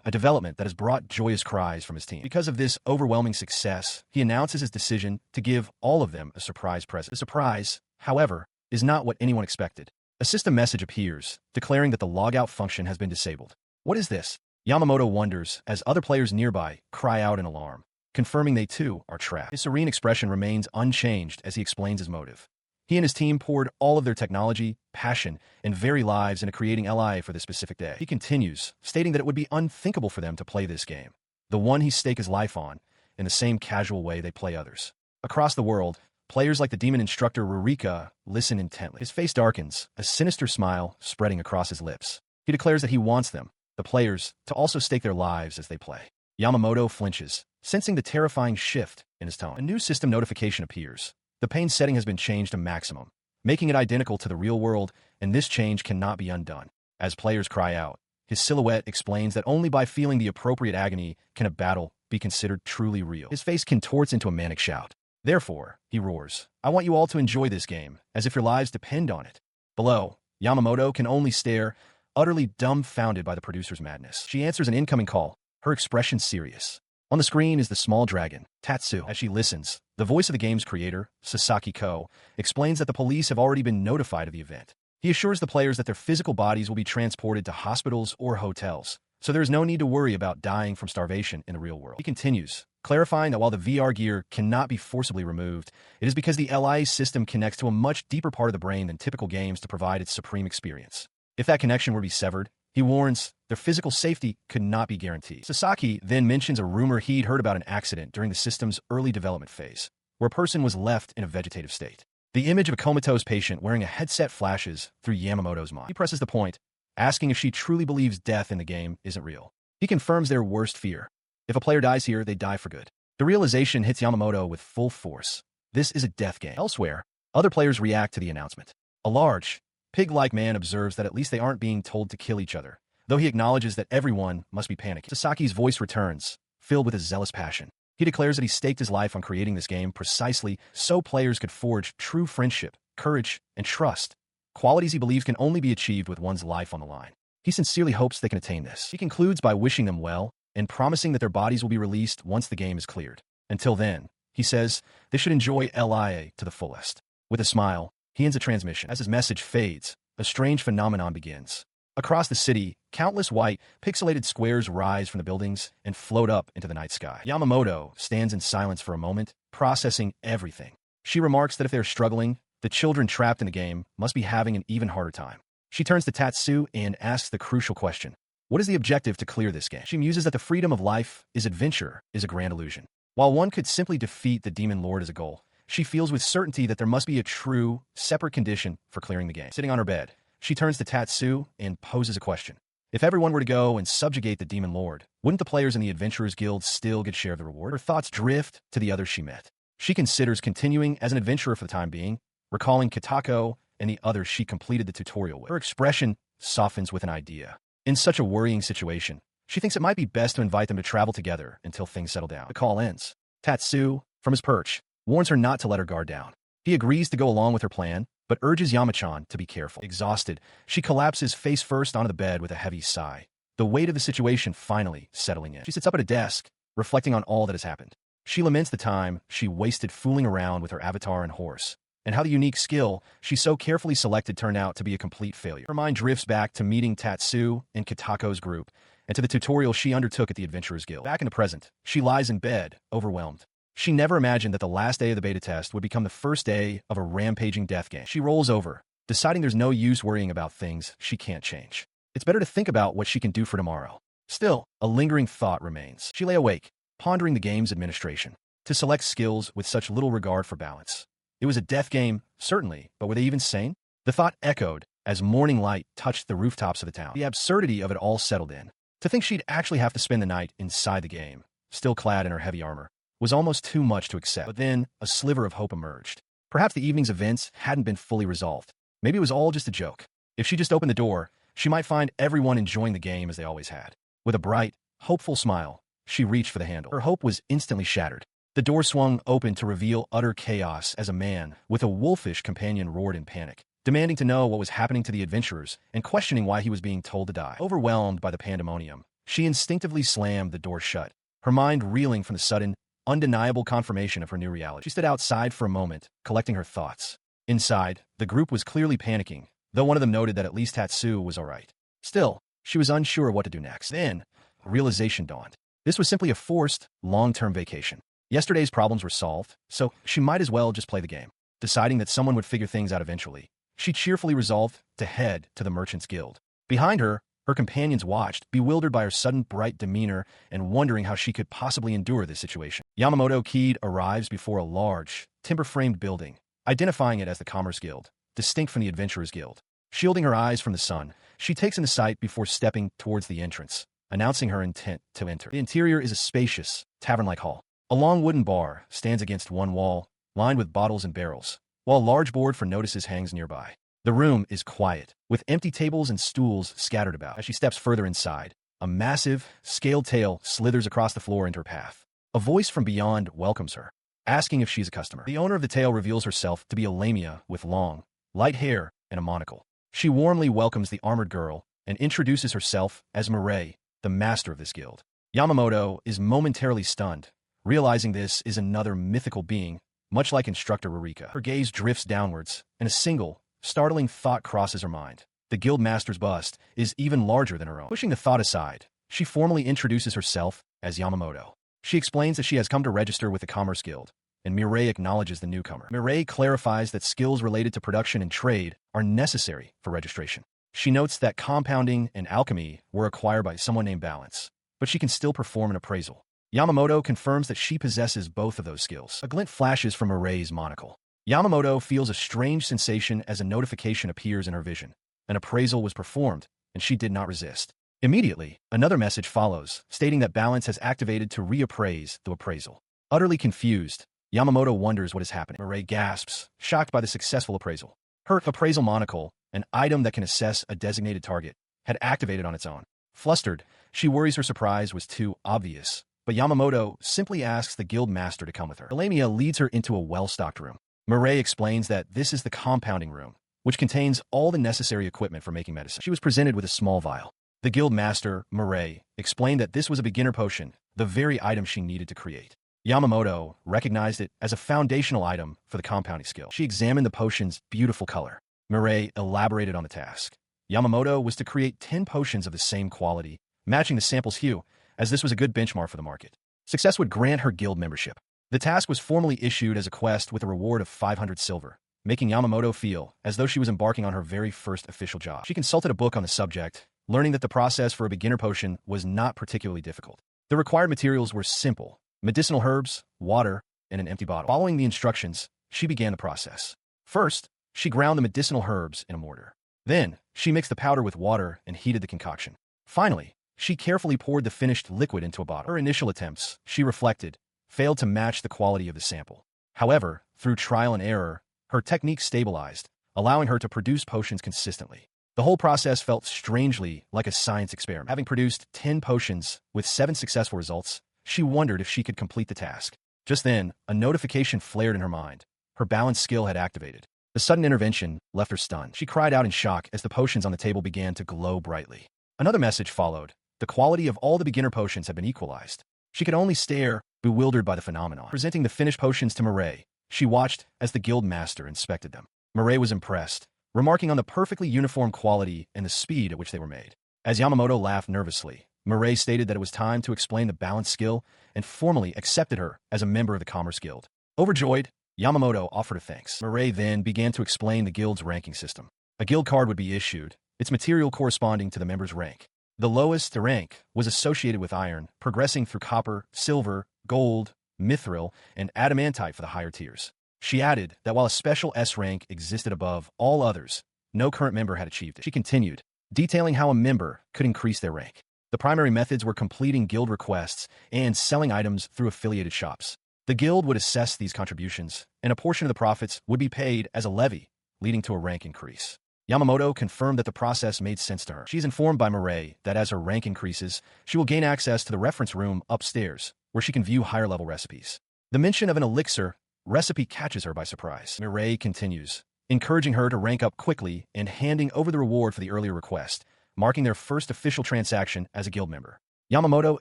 a development that has brought joyous cries from his team. Because of this overwhelming success, he announces his decision to give all of them a surprise present. The surprise, however, is not what anyone expected. A system message appears, declaring that the logout function has been disabled. What is this? Yamamoto wonders as other players nearby cry out in alarm, confirming they too are trapped. His serene expression remains unchanged as he explains his motive. He and his team poured all of their technology, passion, and very lives into creating LI for this specific day. He continues, stating that it would be unthinkable for them to play this game, the one he staked his life on, in the same casual way they play others. Across the world, players like the demon instructor Rurika listen intently. His face darkens, a sinister smile spreading across his lips. He declares that he wants them, the players, to also stake their lives as they play. Yamamoto flinches, sensing the terrifying shift in his tone. A new system notification appears, The pain setting has been changed to maximum, making it identical to the real world, and this change cannot be undone. As players cry out, his silhouette explains that only by feeling the appropriate agony can a battle be considered truly real. His face contorts into a manic shout. Therefore, he roars, I want you all to enjoy this game, as if your lives depend on it. Below, Yamamoto can only stare, utterly dumbfounded by the producer's madness. She answers an incoming call, her expression serious. On the screen is the small dragon, Tatsu. As she listens, the voice of the game's creator, Sasaki Ko, explains that the police have already been notified of the event. He assures the players that their physical bodies will be transported to hospitals or hotels, so there is no need to worry about dying from starvation in the real world. He continues, clarifying that while the VR gear cannot be forcibly removed, it is because the LIA system connects to a much deeper part of the brain than typical games to provide its supreme experience. If that connection were to be severed, he warns, their physical safety could not be guaranteed. Sasaki then mentions a rumor he'd heard about an accident during the system's early development phase, where a person was left in a vegetative state. The image of a comatose patient wearing a headset flashes through Yamamoto's mind. He presses the point, asking if she truly believes death in the game isn't real. He confirms their worst fear. If a player dies here, they die for good. The realization hits Yamamoto with full force. This is a death game. Elsewhere, other players react to the announcement. A large, pig-like man observes that at least they aren't being told to kill each other, though he acknowledges that everyone must be panicking. Sasaki's voice returns, filled with a zealous passion. He declares that he staked his life on creating this game precisely so players could forge true friendship, courage, and trust, qualities he believes can only be achieved with one's life on the line. He sincerely hopes they can attain this. He concludes by wishing them well and promising that their bodies will be released once the game is cleared. Until then, he says, they should enjoy LIA to the fullest. With a smile, he ends a transmission. As his message fades, a strange phenomenon begins. Across the city, countless white, pixelated squares rise from the buildings and float up into the night sky. Yamamoto stands in silence for a moment, processing everything. She remarks that if they're struggling, the children trapped in the game must be having an even harder time. She turns to Tatsu and asks the crucial question. What is the objective to clear this game? She muses that the freedom of life is adventure is a grand illusion. While one could simply defeat the Demon Lord as a goal, she feels with certainty that there must be a true, separate condition for clearing the game. Sitting on her bed, she turns to Tatsu and poses a question. If everyone were to go and subjugate the Demon Lord, wouldn't the players in the Adventurers Guild still get share of the reward? Her thoughts drift to the others she met. She considers continuing as an adventurer for the time being, recalling Kitako and the others she completed the tutorial with. Her expression softens with an idea. In such a worrying situation, she thinks it might be best to invite them to travel together until things settle down. The call ends. Tatsu, from his perch, warns her not to let her guard down. He agrees to go along with her plan, but urges Yamachan to be careful. Exhausted, she collapses face first onto the bed with a heavy sigh, the weight of the situation finally settling in. She sits up at a desk, reflecting on all that has happened. She laments the time she wasted fooling around with her avatar and horse, and how the unique skill she so carefully selected turned out to be a complete failure. Her mind drifts back to meeting Tatsu and Kitako's group, and to the tutorial she undertook at the Adventurers Guild. Back in the present, she lies in bed, overwhelmed. She never imagined that the last day of the beta test would become the first day of a rampaging death game. She rolls over, deciding there's no use worrying about things she can't change. It's better to think about what she can do for tomorrow. Still, a lingering thought remains. She lay awake, pondering the game's administration. To select skills with such little regard for balance. It was a death game, certainly, but were they even sane? The thought echoed as morning light touched the rooftops of the town. The absurdity of it all settled in. To think she'd actually have to spend the night inside the game, still clad in her heavy armor, was almost too much to accept. But then, a sliver of hope emerged. Perhaps the evening's events hadn't been fully resolved. Maybe it was all just a joke. If she just opened the door, she might find everyone enjoying the game as they always had. With a bright, hopeful smile, she reached for the handle. Her hope was instantly shattered. The door swung open to reveal utter chaos as a man with a wolfish companion roared in panic, demanding to know what was happening to the adventurers and questioning why he was being told to die. Overwhelmed by the pandemonium, she instinctively slammed the door shut, her mind reeling from the sudden, undeniable confirmation of her new reality. She stood outside for a moment, collecting her thoughts. Inside, the group was clearly panicking, though one of them noted that at least Tatsu was all right. Still, she was unsure what to do next. Then, a realization dawned. This was simply a forced, long-term vacation. Yesterday's problems were solved, so she might as well just play the game. Deciding that someone would figure things out eventually, she cheerfully resolved to head to the Merchants Guild. Behind her, her companions watched, bewildered by her sudden bright demeanor and wondering how she could possibly endure this situation. Yamamoto Keed arrives before a large, timber-framed building, identifying it as the Commerce Guild, distinct from the Adventurers Guild. Shielding her eyes from the sun, she takes in the sight before stepping towards the entrance, announcing her intent to enter. The interior is a spacious, tavern-like hall. A long wooden bar stands against one wall, lined with bottles and barrels, while a large board for notices hangs nearby. The room is quiet, with empty tables and stools scattered about. As she steps further inside, a massive, scaled tail slithers across the floor into her path. A voice from beyond welcomes her, asking if she's a customer. The owner of the tail reveals herself to be a lamia with long, light hair and a monocle. She warmly welcomes the armored girl and introduces herself as Mirai, the master of this guild. Yamamoto is momentarily stunned, realizing this is another mythical being, much like instructor Rurika. Her gaze drifts downwards, and a single, startling thought crosses her mind. The guild master's bust is even larger than her own. Pushing the thought aside, she formally introduces herself as Yamamoto. She explains that she has come to register with the Commerce Guild, and Mirai acknowledges the newcomer. Mirai clarifies that skills related to production and trade are necessary for registration. She notes that compounding and alchemy were acquired by someone named Balance, but she can still perform an appraisal. Yamamoto confirms that she possesses both of those skills. A glint flashes from Mirai's monocle. Yamamoto feels a strange sensation as a notification appears in her vision. An appraisal was performed, and she did not resist. Immediately, another message follows, stating that Balance has activated to reappraise the appraisal. Utterly confused, Yamamoto wonders what is happening. Mirai gasps, shocked by the successful appraisal. Her appraisal monocle, an item that can assess a designated target, had activated on its own. Flustered, she worries her surprise was too obvious, but Yamamoto simply asks the guild master to come with her. The lamia leads her into a well-stocked room. Mirai explains that this is the compounding room, which contains all the necessary equipment for making medicine. She was presented with a small vial. The guild master, Mirai, explained that this was a beginner potion, the very item she needed to create. Yamamoto recognized it as a foundational item for the compounding skill. She examined the potion's beautiful color. Mirai elaborated on the task. Yamamoto was to create 10 potions of the same quality, matching the sample's hue, as this was a good benchmark for the market. Success would grant her guild membership. The task was formally issued as a quest with a reward of 500 silver, making Yamamoto feel as though she was embarking on her very first official job. She consulted a book on the subject, learning that the process for a beginner potion was not particularly difficult. The required materials were simple: medicinal herbs, water, and an empty bottle. Following the instructions, she began the process. First, she ground the medicinal herbs in a mortar. Then, she mixed the powder with water and heated the concoction. Finally, she carefully poured the finished liquid into a bottle. Her initial attempts, she reflected, failed to match the quality of the sample. However, through trial and error, her technique stabilized, allowing her to produce potions consistently. The whole process felt strangely like a science experiment. Having produced 10 potions with 7 successful results, she wondered if she could complete the task. Just then, a notification flared in her mind. Her balance skill had activated. The sudden intervention left her stunned. She cried out in shock as the potions on the table began to glow brightly. Another message followed. The quality of all the beginner potions had been equalized. She could only stare, bewildered by the phenomenon. Presenting the finished potions to Mirai, she watched as the guild master inspected them. Mirai was impressed, remarking on the perfectly uniform quality and the speed at which they were made. As Yamamoto laughed nervously, Mirai stated that it was time to explain the balance skill and formally accepted her as a member of the Commerce Guild. Overjoyed, Yamamoto offered her thanks. Mirai then began to explain the guild's ranking system. A guild card would be issued, its material corresponding to the member's rank. The lowest rank was associated with iron, progressing through copper, silver, gold, mithril, and adamantite for the higher tiers. She added that while a special S rank existed above all others, no current member had achieved it. She continued, detailing how a member could increase their rank. The primary methods were completing guild requests and selling items through affiliated shops. The guild would assess these contributions, and a portion of the profits would be paid as a levy, leading to a rank increase. Yamamoto confirmed that the process made sense to her. She's informed by Mirai that as her rank increases, she will gain access to the reference room upstairs, where she can view higher-level recipes. The mention of an elixir recipe catches her by surprise. Mirai continues, encouraging her to rank up quickly and handing over the reward for the earlier request, marking their first official transaction as a guild member. Yamamoto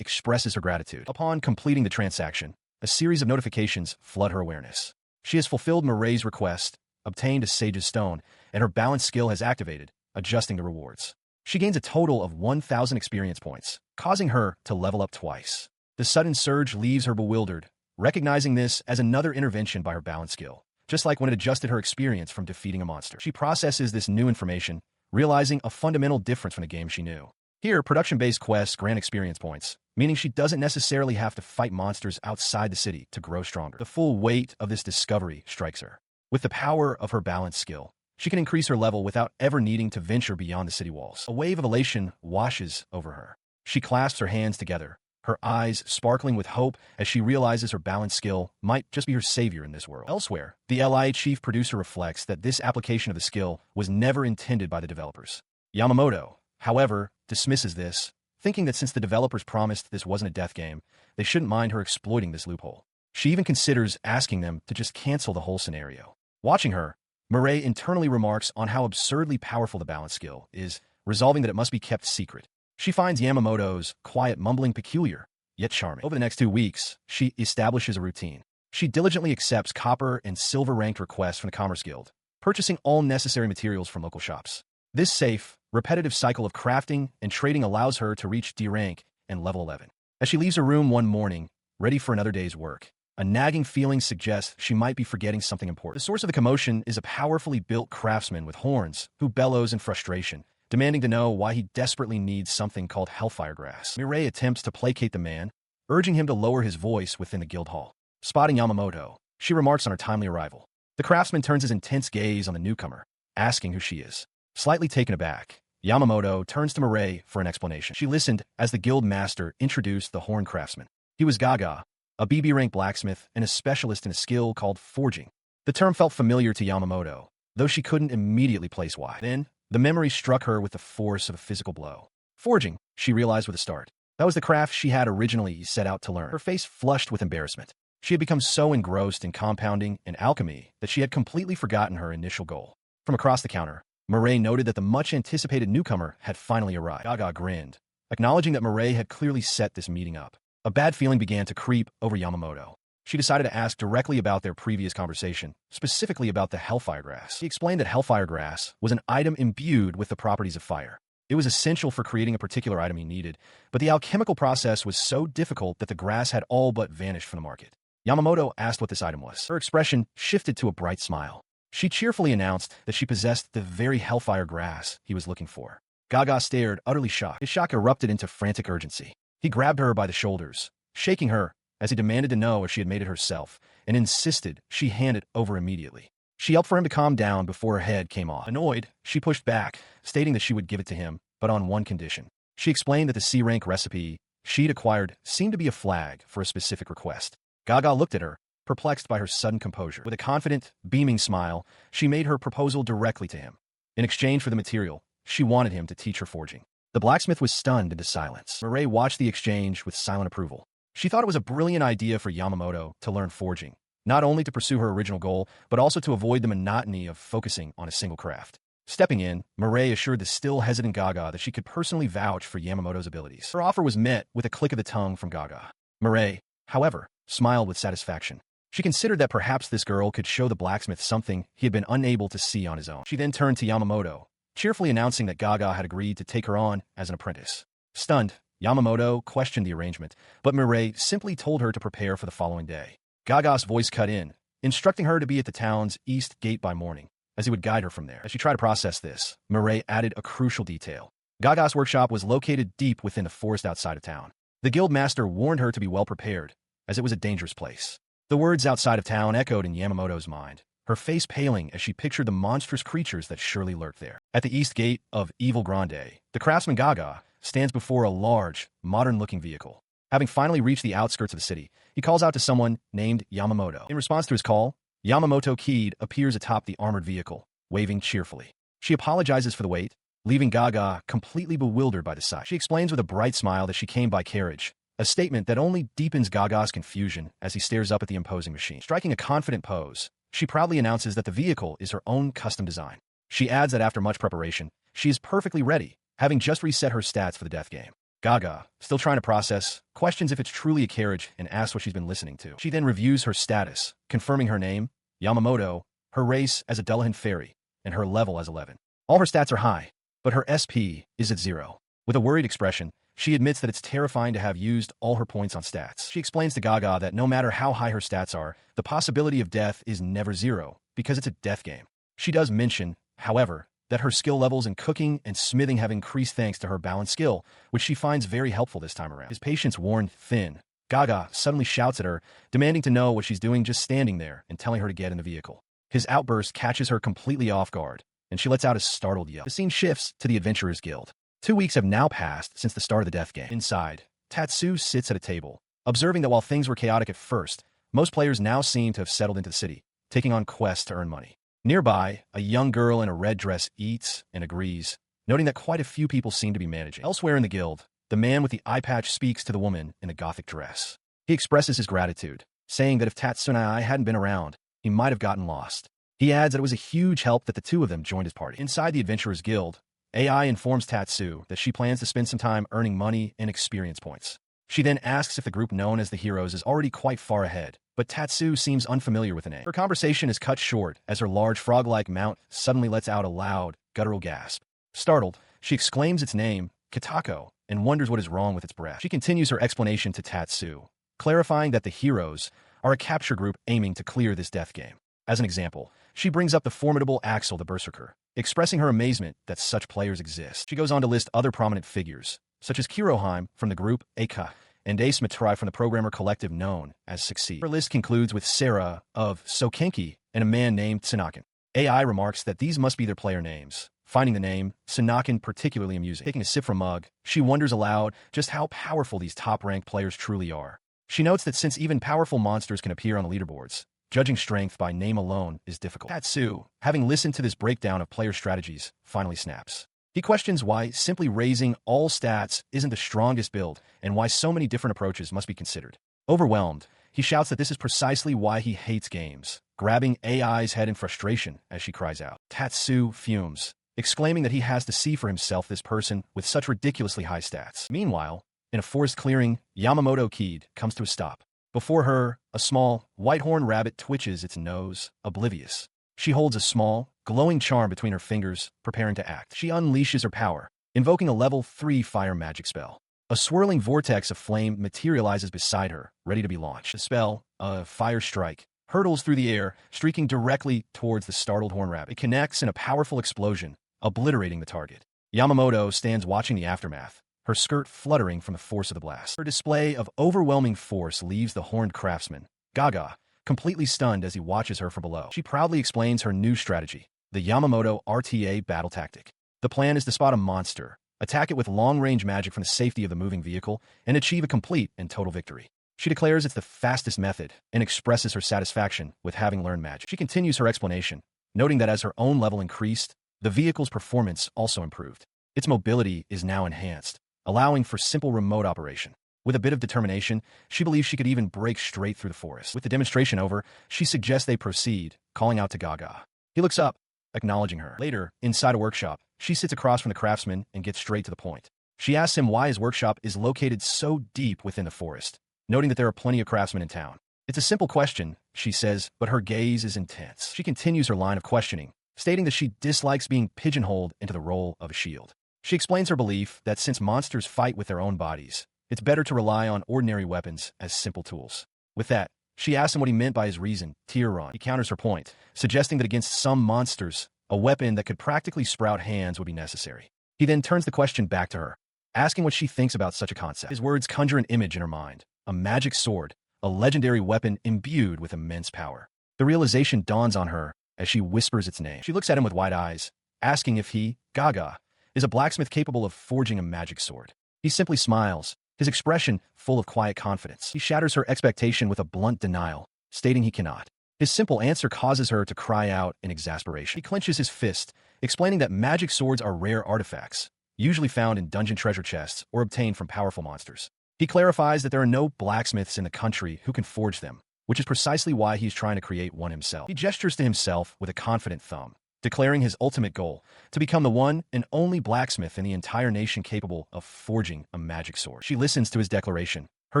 expresses her gratitude. Upon completing the transaction, a series of notifications flood her awareness. She has fulfilled Mirai's request, obtained a Sage's Stone, and her balance skill has activated, adjusting the rewards. She gains a total of 1,000 experience points, causing her to level up twice. The sudden surge leaves her bewildered, recognizing this as another intervention by her balance skill, just like when it adjusted her experience from defeating a monster. She processes this new information, realizing a fundamental difference from the game she knew. Here, production-based quests grant experience points, meaning she doesn't necessarily have to fight monsters outside the city to grow stronger. The full weight of this discovery strikes her. With the power of her balance skill, she can increase her level without ever needing to venture beyond the city walls. A wave of elation washes over her. She clasps her hands together, her eyes sparkling with hope as she realizes her balance skill might just be her savior in this world. Elsewhere, the LI chief producer reflects that this application of the skill was never intended by the developers. Yamamoto, however, dismisses this, thinking that since the developers promised this wasn't a death game, they shouldn't mind her exploiting this loophole. She even considers asking them to just cancel the whole scenario. Watching her, Mireille internally remarks on how absurdly powerful the balance skill is, resolving that it must be kept secret. She finds Yamamoto's quiet mumbling peculiar, yet charming. Over the next 2 weeks, she establishes a routine. She diligently accepts copper and silver-ranked requests from the Commerce Guild, purchasing all necessary materials from local shops. This safe, repetitive cycle of crafting and trading allows her to reach D rank and level 11. As she leaves her room one morning, ready for another day's work, a nagging feeling suggests she might be forgetting something important. The source of the commotion is a powerfully built craftsman with horns who bellows in frustration, demanding to know why he desperately needs something called hellfire grass. Mireille attempts to placate the man, urging him to lower his voice within the guild hall. Spotting Yamamoto, she remarks on her timely arrival. The craftsman turns his intense gaze on the newcomer, asking who she is. Slightly taken aback, Yamamoto turns to Mireille for an explanation. She listened as the guild master introduced the horn craftsman. He was Gaga, a BB rank blacksmith and a specialist in a skill called forging. The term felt familiar to Yamamoto, though she couldn't immediately place why. Then, the memory struck her with the force of a physical blow. Forging, she realized with a start. That was the craft she had originally set out to learn. Her face flushed with embarrassment. She had become so engrossed in compounding and alchemy that she had completely forgotten her initial goal. From across the counter, Mireille noted that the much-anticipated newcomer had finally arrived. Gaga grinned, acknowledging that Mireille had clearly set this meeting up. A bad feeling began to creep over Yamamoto. She decided to ask directly about their previous conversation, specifically about the hellfire grass. He explained that hellfire grass was an item imbued with the properties of fire. It was essential for creating a particular item he needed, but the alchemical process was so difficult that the grass had all but vanished from the market. Yamamoto asked what this item was. Her expression shifted to a bright smile. She cheerfully announced that she possessed the very hellfire grass he was looking for. Gaga stared, utterly shocked. His shock erupted into frantic urgency. He grabbed her by the shoulders, shaking her as he demanded to know if she had made it herself, and insisted she hand it over immediately. She yelped for him to calm down before her head came off. Annoyed, she pushed back, stating that she would give it to him, but on one condition. She explained that the C-rank recipe she'd acquired seemed to be a flag for a specific request. Gaga looked at her, perplexed by her sudden composure. With a confident, beaming smile, she made her proposal directly to him. In exchange for the material, she wanted him to teach her forging. The blacksmith was stunned into silence. Mireille watched the exchange with silent approval. She thought it was a brilliant idea for Yamamoto to learn forging, not only to pursue her original goal, but also to avoid the monotony of focusing on a single craft. Stepping in, Mireille assured the still hesitant Gaga that she could personally vouch for Yamamoto's abilities. Her offer was met with a click of the tongue from Gaga. Mireille, however, smiled with satisfaction. She considered that perhaps this girl could show the blacksmith something he had been unable to see on his own. She then turned to Yamamoto, cheerfully announcing that Gaga had agreed to take her on as an apprentice. Stunned, Yamamoto questioned the arrangement, but Mireille simply told her to prepare for the following day. Gaga's voice cut in, instructing her to be at the town's east gate by morning, as he would guide her from there. As she tried to process this, Mireille added a crucial detail. Gaga's workshop was located deep within the forest outside of town. The guild master warned her to be well prepared, as it was a dangerous place. The words outside of town echoed in Yamamoto's mind, her face paling as she pictured the monstrous creatures that surely lurked there. At the east gate of Evil Grande, the craftsman Gaga stands before a large, modern-looking vehicle. Having finally reached the outskirts of the city, he calls out to someone named Yamamoto. In response to his call, Yamamoto Kid appears atop the armored vehicle, waving cheerfully. She apologizes for the wait, leaving Gaga completely bewildered by the sight. She explains with a bright smile that she came by carriage, a statement that only deepens Gaga's confusion as he stares up at the imposing machine. Striking a confident pose, she proudly announces that the vehicle is her own custom design. She adds that after much preparation, she is perfectly ready, having just reset her stats for the death game. Gaga, still trying to process, questions if it's truly a carriage and asks what she's been listening to. She then reviews her status, confirming her name, Yamamoto, her race as a Dullahan Fairy, and her level as 11. All her stats are high, but her SP is at 0. With a worried expression, she admits that it's terrifying to have used all her points on stats. She explains to Gaga that no matter how high her stats are, the possibility of death is never 0, because it's a death game. She does mention, however, that her skill levels in cooking and smithing have increased thanks to her balanced skill, which she finds very helpful this time around. His patience worn thin, Gaga suddenly shouts at her, demanding to know what she's doing just standing there and telling her to get in the vehicle. His outburst catches her completely off guard, and she lets out a startled yell. The scene shifts to the Adventurers Guild. 2 weeks have now passed since the start of the death game. Inside, Tatsu sits at a table, observing that while things were chaotic at first, most players now seem to have settled into the city, taking on quests to earn money. Nearby, a young girl in a red dress eats and agrees, noting that quite a few people seem to be managing. Elsewhere in the guild, the man with the eye patch speaks to the woman in the gothic dress. He expresses his gratitude, saying that if Tatsu and I hadn't been around, he might have gotten lost. He adds that it was a huge help that the two of them joined his party. Inside the Adventurers Guild, AI informs Tatsu that she plans to spend some time earning money and experience points. She then asks if the group known as the Heroes is already quite far ahead, but Tatsu seems unfamiliar with the name. Her conversation is cut short as her large frog-like mount suddenly lets out a loud, guttural gasp. Startled, she exclaims its name, Kitako, and wonders what is wrong with its breath. She continues her explanation to Tatsu, clarifying that the Heroes are a capture group aiming to clear this death game. As an example, she brings up the formidable Axel the Berserker, expressing her amazement that such players exist. She goes on to list other prominent figures, such as Kiroheim from the group Eika, and Ace Matrai from the programmer collective known as Succeed. Her list concludes with Sarah of Sokenki and a man named Tsunakin. AI remarks that these must be their player names, finding the name Tsunakin particularly amusing. Taking a sip from mug, she wonders aloud just how powerful these top-ranked players truly are. She notes that since even powerful monsters can appear on the leaderboards, judging strength by name alone is difficult. Tatsu, having listened to this breakdown of player strategies, finally snaps. He questions why simply raising all stats isn't the strongest build and why so many different approaches must be considered. Overwhelmed, he shouts that this is precisely why he hates games, grabbing AI's head in frustration as she cries out. Tatsu fumes, exclaiming that he has to see for himself this person with such ridiculously high stats. Meanwhile, in a forest clearing, Yamamoto Kid comes to a stop. Before her, a small, white-horned rabbit twitches its nose, oblivious. She holds a small, glowing charm between her fingers, preparing to act. She unleashes her power, invoking a level 3 fire magic spell. A swirling vortex of flame materializes beside her, ready to be launched. The spell, a fire strike, hurtles through the air, streaking directly towards the startled horned rabbit. It connects in a powerful explosion, obliterating the target. Yamamoto stands watching the aftermath, her skirt fluttering from the force of the blast. Her display of overwhelming force leaves the horned craftsman, Gaga, completely stunned as he watches her from below. She proudly explains her new strategy, the Yamamoto RTA battle tactic. The plan is to spot a monster, attack it with long-range magic from the safety of the moving vehicle, and achieve a complete and total victory. She declares it's the fastest method and expresses her satisfaction with having learned magic. She continues her explanation, noting that as her own level increased, the vehicle's performance also improved. Its mobility is now enhanced, allowing for simple remote operation. With a bit of determination, she believes she could even break straight through the forest. With the demonstration over, she suggests they proceed, calling out to Gaga. He looks up, acknowledging her. Later, inside a workshop, she sits across from the craftsman and gets straight to the point. She asks him why his workshop is located so deep within the forest, noting that there are plenty of craftsmen in town. It's a simple question, she says, but her gaze is intense. She continues her line of questioning, stating that she dislikes being pigeonholed into the role of a shield. She explains her belief that since monsters fight with their own bodies, it's better to rely on ordinary weapons as simple tools. With that, she asks him what he meant by his reason, Tiran. He counters her point, suggesting that against some monsters, a weapon that could practically sprout hands would be necessary. He then turns the question back to her, asking what she thinks about such a concept. His words conjure an image in her mind, a magic sword, a legendary weapon imbued with immense power. The realization dawns on her as she whispers its name. She looks at him with wide eyes, asking if he, Gaga, is a blacksmith capable of forging a magic sword. He simply smiles, his expression full of quiet confidence. He shatters her expectation with a blunt denial, stating he cannot. His simple answer causes her to cry out in exasperation. He clenches his fist, explaining that magic swords are rare artifacts, usually found in dungeon treasure chests or obtained from powerful monsters. He clarifies that there are no blacksmiths in the country who can forge them, which is precisely why he's trying to create one himself. He gestures to himself with a confident thumb, declaring his ultimate goal, to become the one and only blacksmith in the entire nation capable of forging a magic sword. She listens to his declaration, her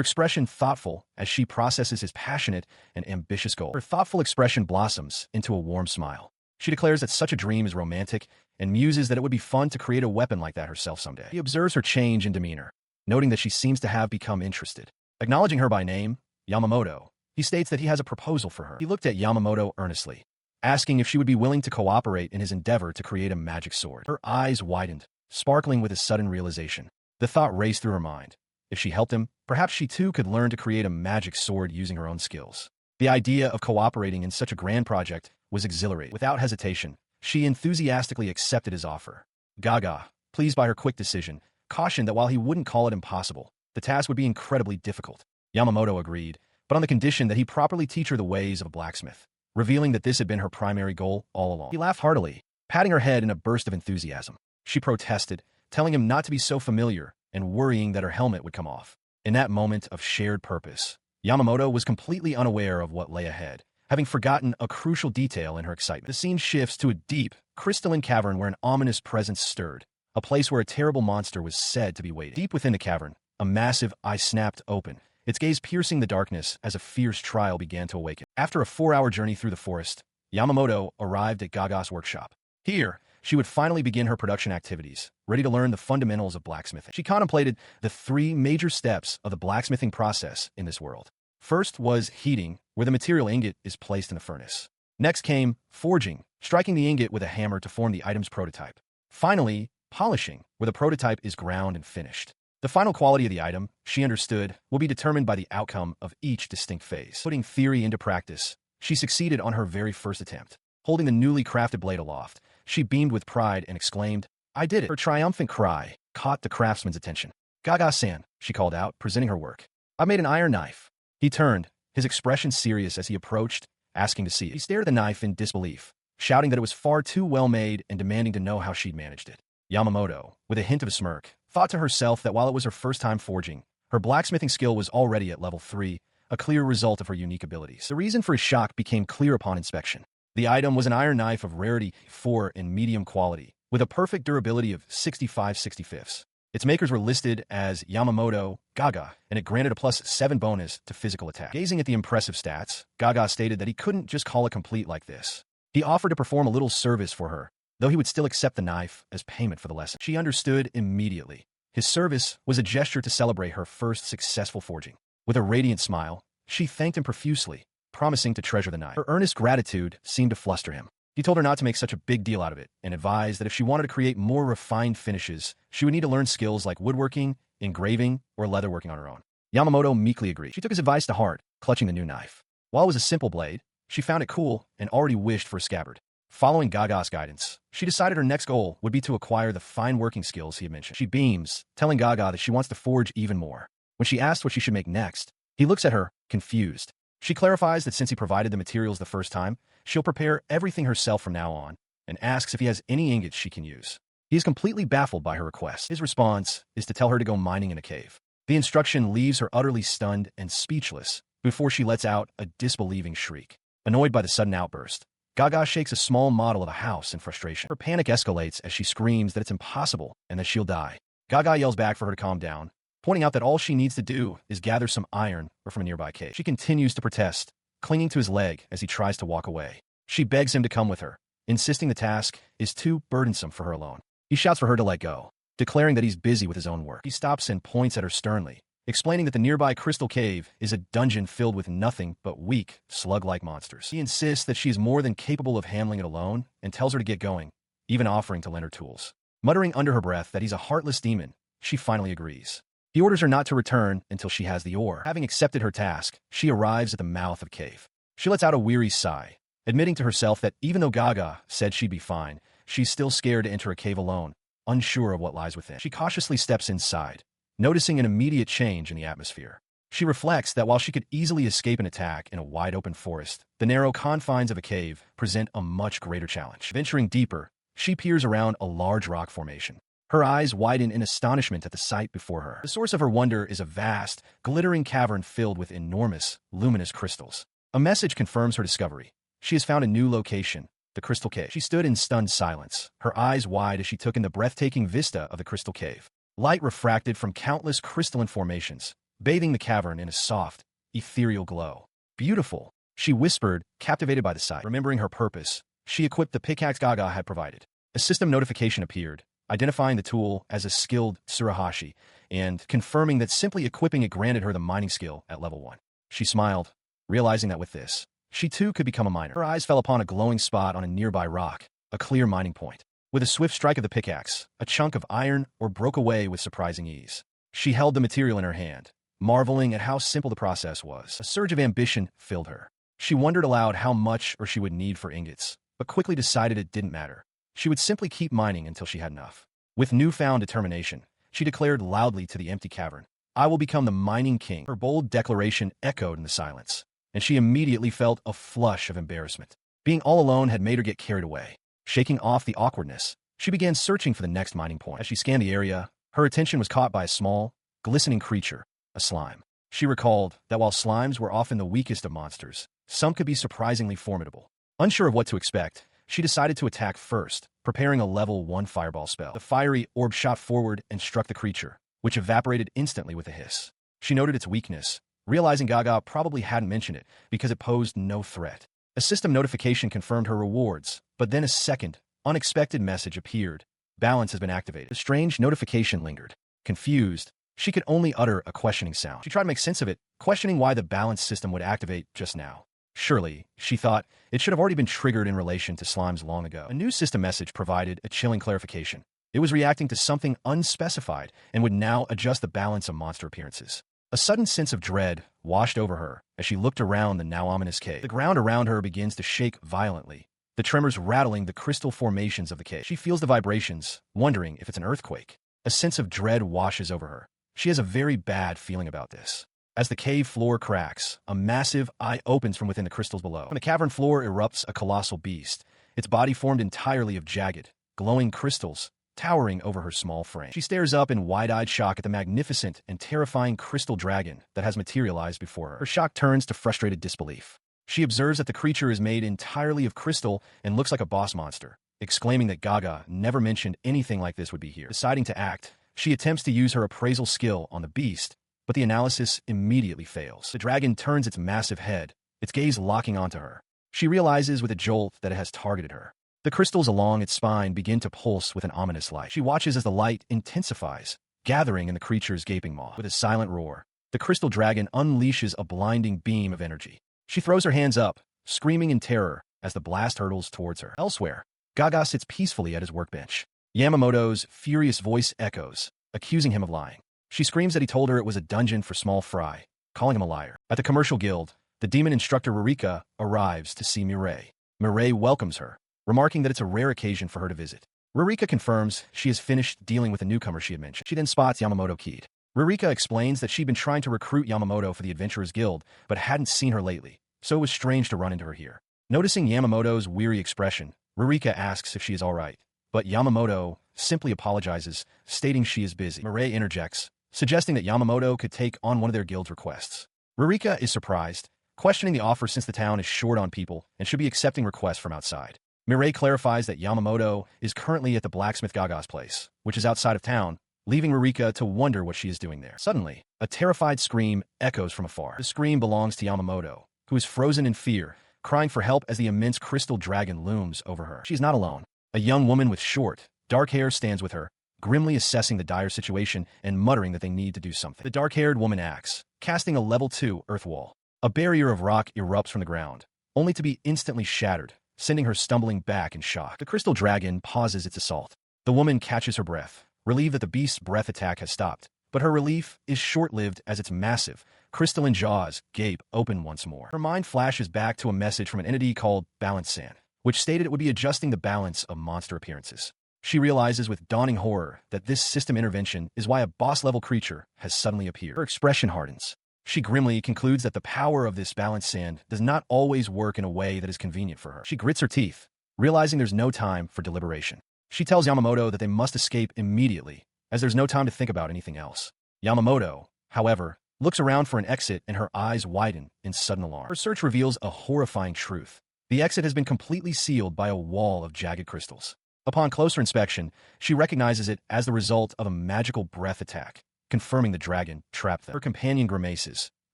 expression thoughtful as she processes his passionate and ambitious goal. Her thoughtful expression blossoms into a warm smile. She declares that such a dream is romantic and muses that it would be fun to create a weapon like that herself someday. He observes her change in demeanor, noting that she seems to have become interested. Acknowledging her by name, Yamamoto, he states that he has a proposal for her. He looked at Yamamoto earnestly, asking if she would be willing to cooperate in his endeavor to create a magic sword. Her eyes widened, sparkling with a sudden realization. The thought raced through her mind. If she helped him, perhaps she too could learn to create a magic sword using her own skills. The idea of cooperating in such a grand project was exhilarating. Without hesitation, she enthusiastically accepted his offer. Gaga, pleased by her quick decision, cautioned that while he wouldn't call it impossible, the task would be incredibly difficult. Yamamoto agreed, but on the condition that he properly teach her the ways of a blacksmith, revealing that this had been her primary goal all along. He laughed heartily, patting her head in a burst of enthusiasm. She protested, telling him not to be so familiar and worrying that her helmet would come off. In that moment of shared purpose, Yamamoto was completely unaware of what lay ahead, having forgotten a crucial detail in her excitement. The scene shifts to a deep, crystalline cavern where an ominous presence stirred, a place where a terrible monster was said to be waiting. Deep within the cavern, a massive eye snapped open, its gaze piercing the darkness as a fierce trial began to awaken. After a 4-hour journey through the forest, Yamamoto arrived at Gaga's workshop. Here, she would finally begin her production activities, ready to learn the fundamentals of blacksmithing. She contemplated the 3 major steps of the blacksmithing process in this world. First was heating, where the material ingot is placed in the furnace. Next came forging, striking the ingot with a hammer to form the item's prototype. Finally, polishing, where the prototype is ground and finished. The final quality of the item, she understood, will be determined by the outcome of each distinct phase. Putting theory into practice, she succeeded on her very first attempt. Holding the newly crafted blade aloft, she beamed with pride and exclaimed, "I did it!" Her triumphant cry caught the craftsman's attention. "Gaga-san," she called out, presenting her work. "I made an iron knife." He turned, his expression serious as he approached, asking to see it. He stared at the knife in disbelief, shouting that it was far too well made and demanding to know how she'd managed it. Yamamoto, with a hint of a smirk, thought to herself that while it was her first time forging, her blacksmithing skill was already at level 3, a clear result of her unique abilities. The reason for his shock became clear upon inspection. The item was an iron knife of rarity 4 and medium quality, with a perfect durability of 65/65. Its makers were listed as Yamamoto, Gaga, and it granted a +7 bonus to physical attack. Gazing at the impressive stats, Gaga stated that he couldn't just call it complete like this. He offered to perform a little service for her, though he would still accept the knife as payment for the lesson. She understood immediately. His service was a gesture to celebrate her first successful forging. With a radiant smile, she thanked him profusely, promising to treasure the knife. Her earnest gratitude seemed to fluster him. He told her not to make such a big deal out of it, and advised that if she wanted to create more refined finishes, she would need to learn skills like woodworking, engraving, or leatherworking on her own. Yamamoto meekly agreed. She took his advice to heart, clutching the new knife. While it was a simple blade, she found it cool and already wished for a scabbard. Following Gaga's guidance, she decided her next goal would be to acquire the fine working skills he had mentioned. She beams, telling Gaga that she wants to forge even more. When she asks what she should make next, he looks at her, confused. She clarifies that since he provided the materials the first time, she'll prepare everything herself from now on, and asks if he has any ingots she can use. He is completely baffled by her request. His response is to tell her to go mining in a cave. The instruction leaves her utterly stunned and speechless before she lets out a disbelieving shriek. Annoyed by the sudden outburst, Gaga shakes a small model of a house in frustration. Her panic escalates as she screams that it's impossible and that she'll die. Gaga yells back for her to calm down, pointing out that all she needs to do is gather some iron from a nearby cave. She continues to protest, clinging to his leg as he tries to walk away. She begs him to come with her, insisting the task is too burdensome for her alone. He shouts for her to let go, declaring that he's busy with his own work. He stops and points at her sternly, explaining that the nearby crystal cave is a dungeon filled with nothing but weak, slug-like monsters. He insists that she is more than capable of handling it alone and tells her to get going, even offering to lend her tools. Muttering under her breath that he's a heartless demon, she finally agrees. He orders her not to return until she has the ore. Having accepted her task, she arrives at the mouth of the cave. She lets out a weary sigh, admitting to herself that even though Gaga said she'd be fine, she's still scared to enter a cave alone, unsure of what lies within. She cautiously steps inside, noticing an immediate change in the atmosphere. She reflects that while she could easily escape an attack in a wide-open forest, the narrow confines of a cave present a much greater challenge. Venturing deeper, she peers around a large rock formation. Her eyes widen in astonishment at the sight before her. The source of her wonder is a vast, glittering cavern filled with enormous, luminous crystals. A message confirms her discovery. She has found a new location, the Crystal Cave. She stood in stunned silence, her eyes wide as she took in the breathtaking vista of the Crystal Cave. Light refracted from countless crystalline formations, bathing the cavern in a soft, ethereal glow. "Beautiful," she whispered, captivated by the sight. Remembering her purpose, she equipped the pickaxe Gaga had provided. A system notification appeared, identifying the tool as a skilled Tsuruhashi, and confirming that simply equipping it granted her the mining skill at level 1. She smiled, realizing that with this, she too could become a miner. Her eyes fell upon a glowing spot on a nearby rock, a clear mining point. With a swift strike of the pickaxe, a chunk of iron ore broke away with surprising ease. She held the material in her hand, marveling at how simple the process was. A surge of ambition filled her. She wondered aloud how much ore she would need for ingots, but quickly decided it didn't matter. She would simply keep mining until she had enough. With newfound determination, she declared loudly to the empty cavern, I will become the mining king. Her bold declaration echoed in the silence, and she immediately felt a flush of embarrassment. Being all alone had made her get carried away. Shaking off the awkwardness, she began searching for the next mining point. As she scanned the area, her attention was caught by a small, glistening creature, a slime. She recalled that while slimes were often the weakest of monsters, some could be surprisingly formidable. Unsure of what to expect, she decided to attack first, preparing a level 1 fireball spell. The fiery orb shot forward and struck the creature, which evaporated instantly with a hiss. She noted its weakness, realizing Gaga probably hadn't mentioned it because it posed no threat. A system notification confirmed her rewards, but then a second, unexpected message appeared. Balance has been activated. The strange notification lingered. Confused, she could only utter a questioning sound. She tried to make sense of it, questioning why the balance system would activate just now. Surely, she thought, it should have already been triggered in relation to slimes long ago. A new system message provided a chilling clarification. It was reacting to something unspecified and would now adjust the balance of monster appearances. A sudden sense of dread washed over her as she looked around the now ominous cave. The ground around her begins to shake violently, the tremors rattling the crystal formations of the cave. She feels the vibrations, wondering if it's an earthquake. A sense of dread washes over her. She has a very bad feeling about this. As the cave floor cracks, a massive eye opens from within the crystals below. On the cavern floor erupts a colossal beast, its body formed entirely of jagged, glowing crystals, towering over her small frame. She stares up in wide-eyed shock at the magnificent and terrifying crystal dragon that has materialized before her. Her shock turns to frustrated disbelief. She observes that the creature is made entirely of crystal and looks like a boss monster, exclaiming that Gaga never mentioned anything like this would be here. Deciding to act, she attempts to use her appraisal skill on the beast, but the analysis immediately fails. The dragon turns its massive head, its gaze locking onto her. She realizes with a jolt that it has targeted her. The crystals along its spine begin to pulse with an ominous light. She watches as the light intensifies, gathering in the creature's gaping maw. With a silent roar, the crystal dragon unleashes a blinding beam of energy. She throws her hands up, screaming in terror as the blast hurtles towards her. Elsewhere, Gaga sits peacefully at his workbench. Yamamoto's furious voice echoes, accusing him of lying. She screams that he told her it was a dungeon for small fry, calling him a liar. At the commercial guild, the demon instructor Rurika arrives to see Mireille. Mireille welcomes her, remarking that it's a rare occasion for her to visit. Rurika confirms she has finished dealing with the newcomer she had mentioned. She then spots Yamamoto keyed. Rurika explains that she'd been trying to recruit Yamamoto for the Adventurers Guild, but hadn't seen her lately, so it was strange to run into her here. Noticing Yamamoto's weary expression, Rurika asks if she is alright, but Yamamoto simply apologizes, stating she is busy. Mireille interjects, suggesting that Yamamoto could take on one of their guild's requests. Rurika is surprised, questioning the offer since the town is short on people and should be accepting requests from outside. Mireille clarifies that Yamamoto is currently at the blacksmith Gaga's place, which is outside of town, leaving Rurika to wonder what she is doing there. Suddenly, a terrified scream echoes from afar. The scream belongs to Yamamoto, who is frozen in fear, crying for help as the immense crystal dragon looms over her. She is not alone. A young woman with short, dark hair stands with her, grimly assessing the dire situation and muttering that they need to do something. The dark-haired woman acts, casting a level 2 earth wall. A barrier of rock erupts from the ground, only to be instantly shattered, sending her stumbling back in shock. The crystal dragon pauses its assault. The woman catches her breath, relieved that the beast's breath attack has stopped, but her relief is short-lived as its massive, crystalline jaws gape open once more. Her mind flashes back to a message from an entity called Balance Sand, which stated it would be adjusting the balance of monster appearances. She realizes with dawning horror that this system intervention is why a boss-level creature has suddenly appeared. Her expression hardens. She grimly concludes that the power of this balance sand does not always work in a way that is convenient for her. She grits her teeth, realizing there's no time for deliberation. She tells Yamamoto that they must escape immediately, as there's no time to think about anything else. Yamamoto, however, looks around for an exit and her eyes widen in sudden alarm. Her search reveals a horrifying truth. The exit has been completely sealed by a wall of jagged crystals. Upon closer inspection, she recognizes it as the result of a magical breath attack, confirming the dragon trapped them. Her companion grimaces,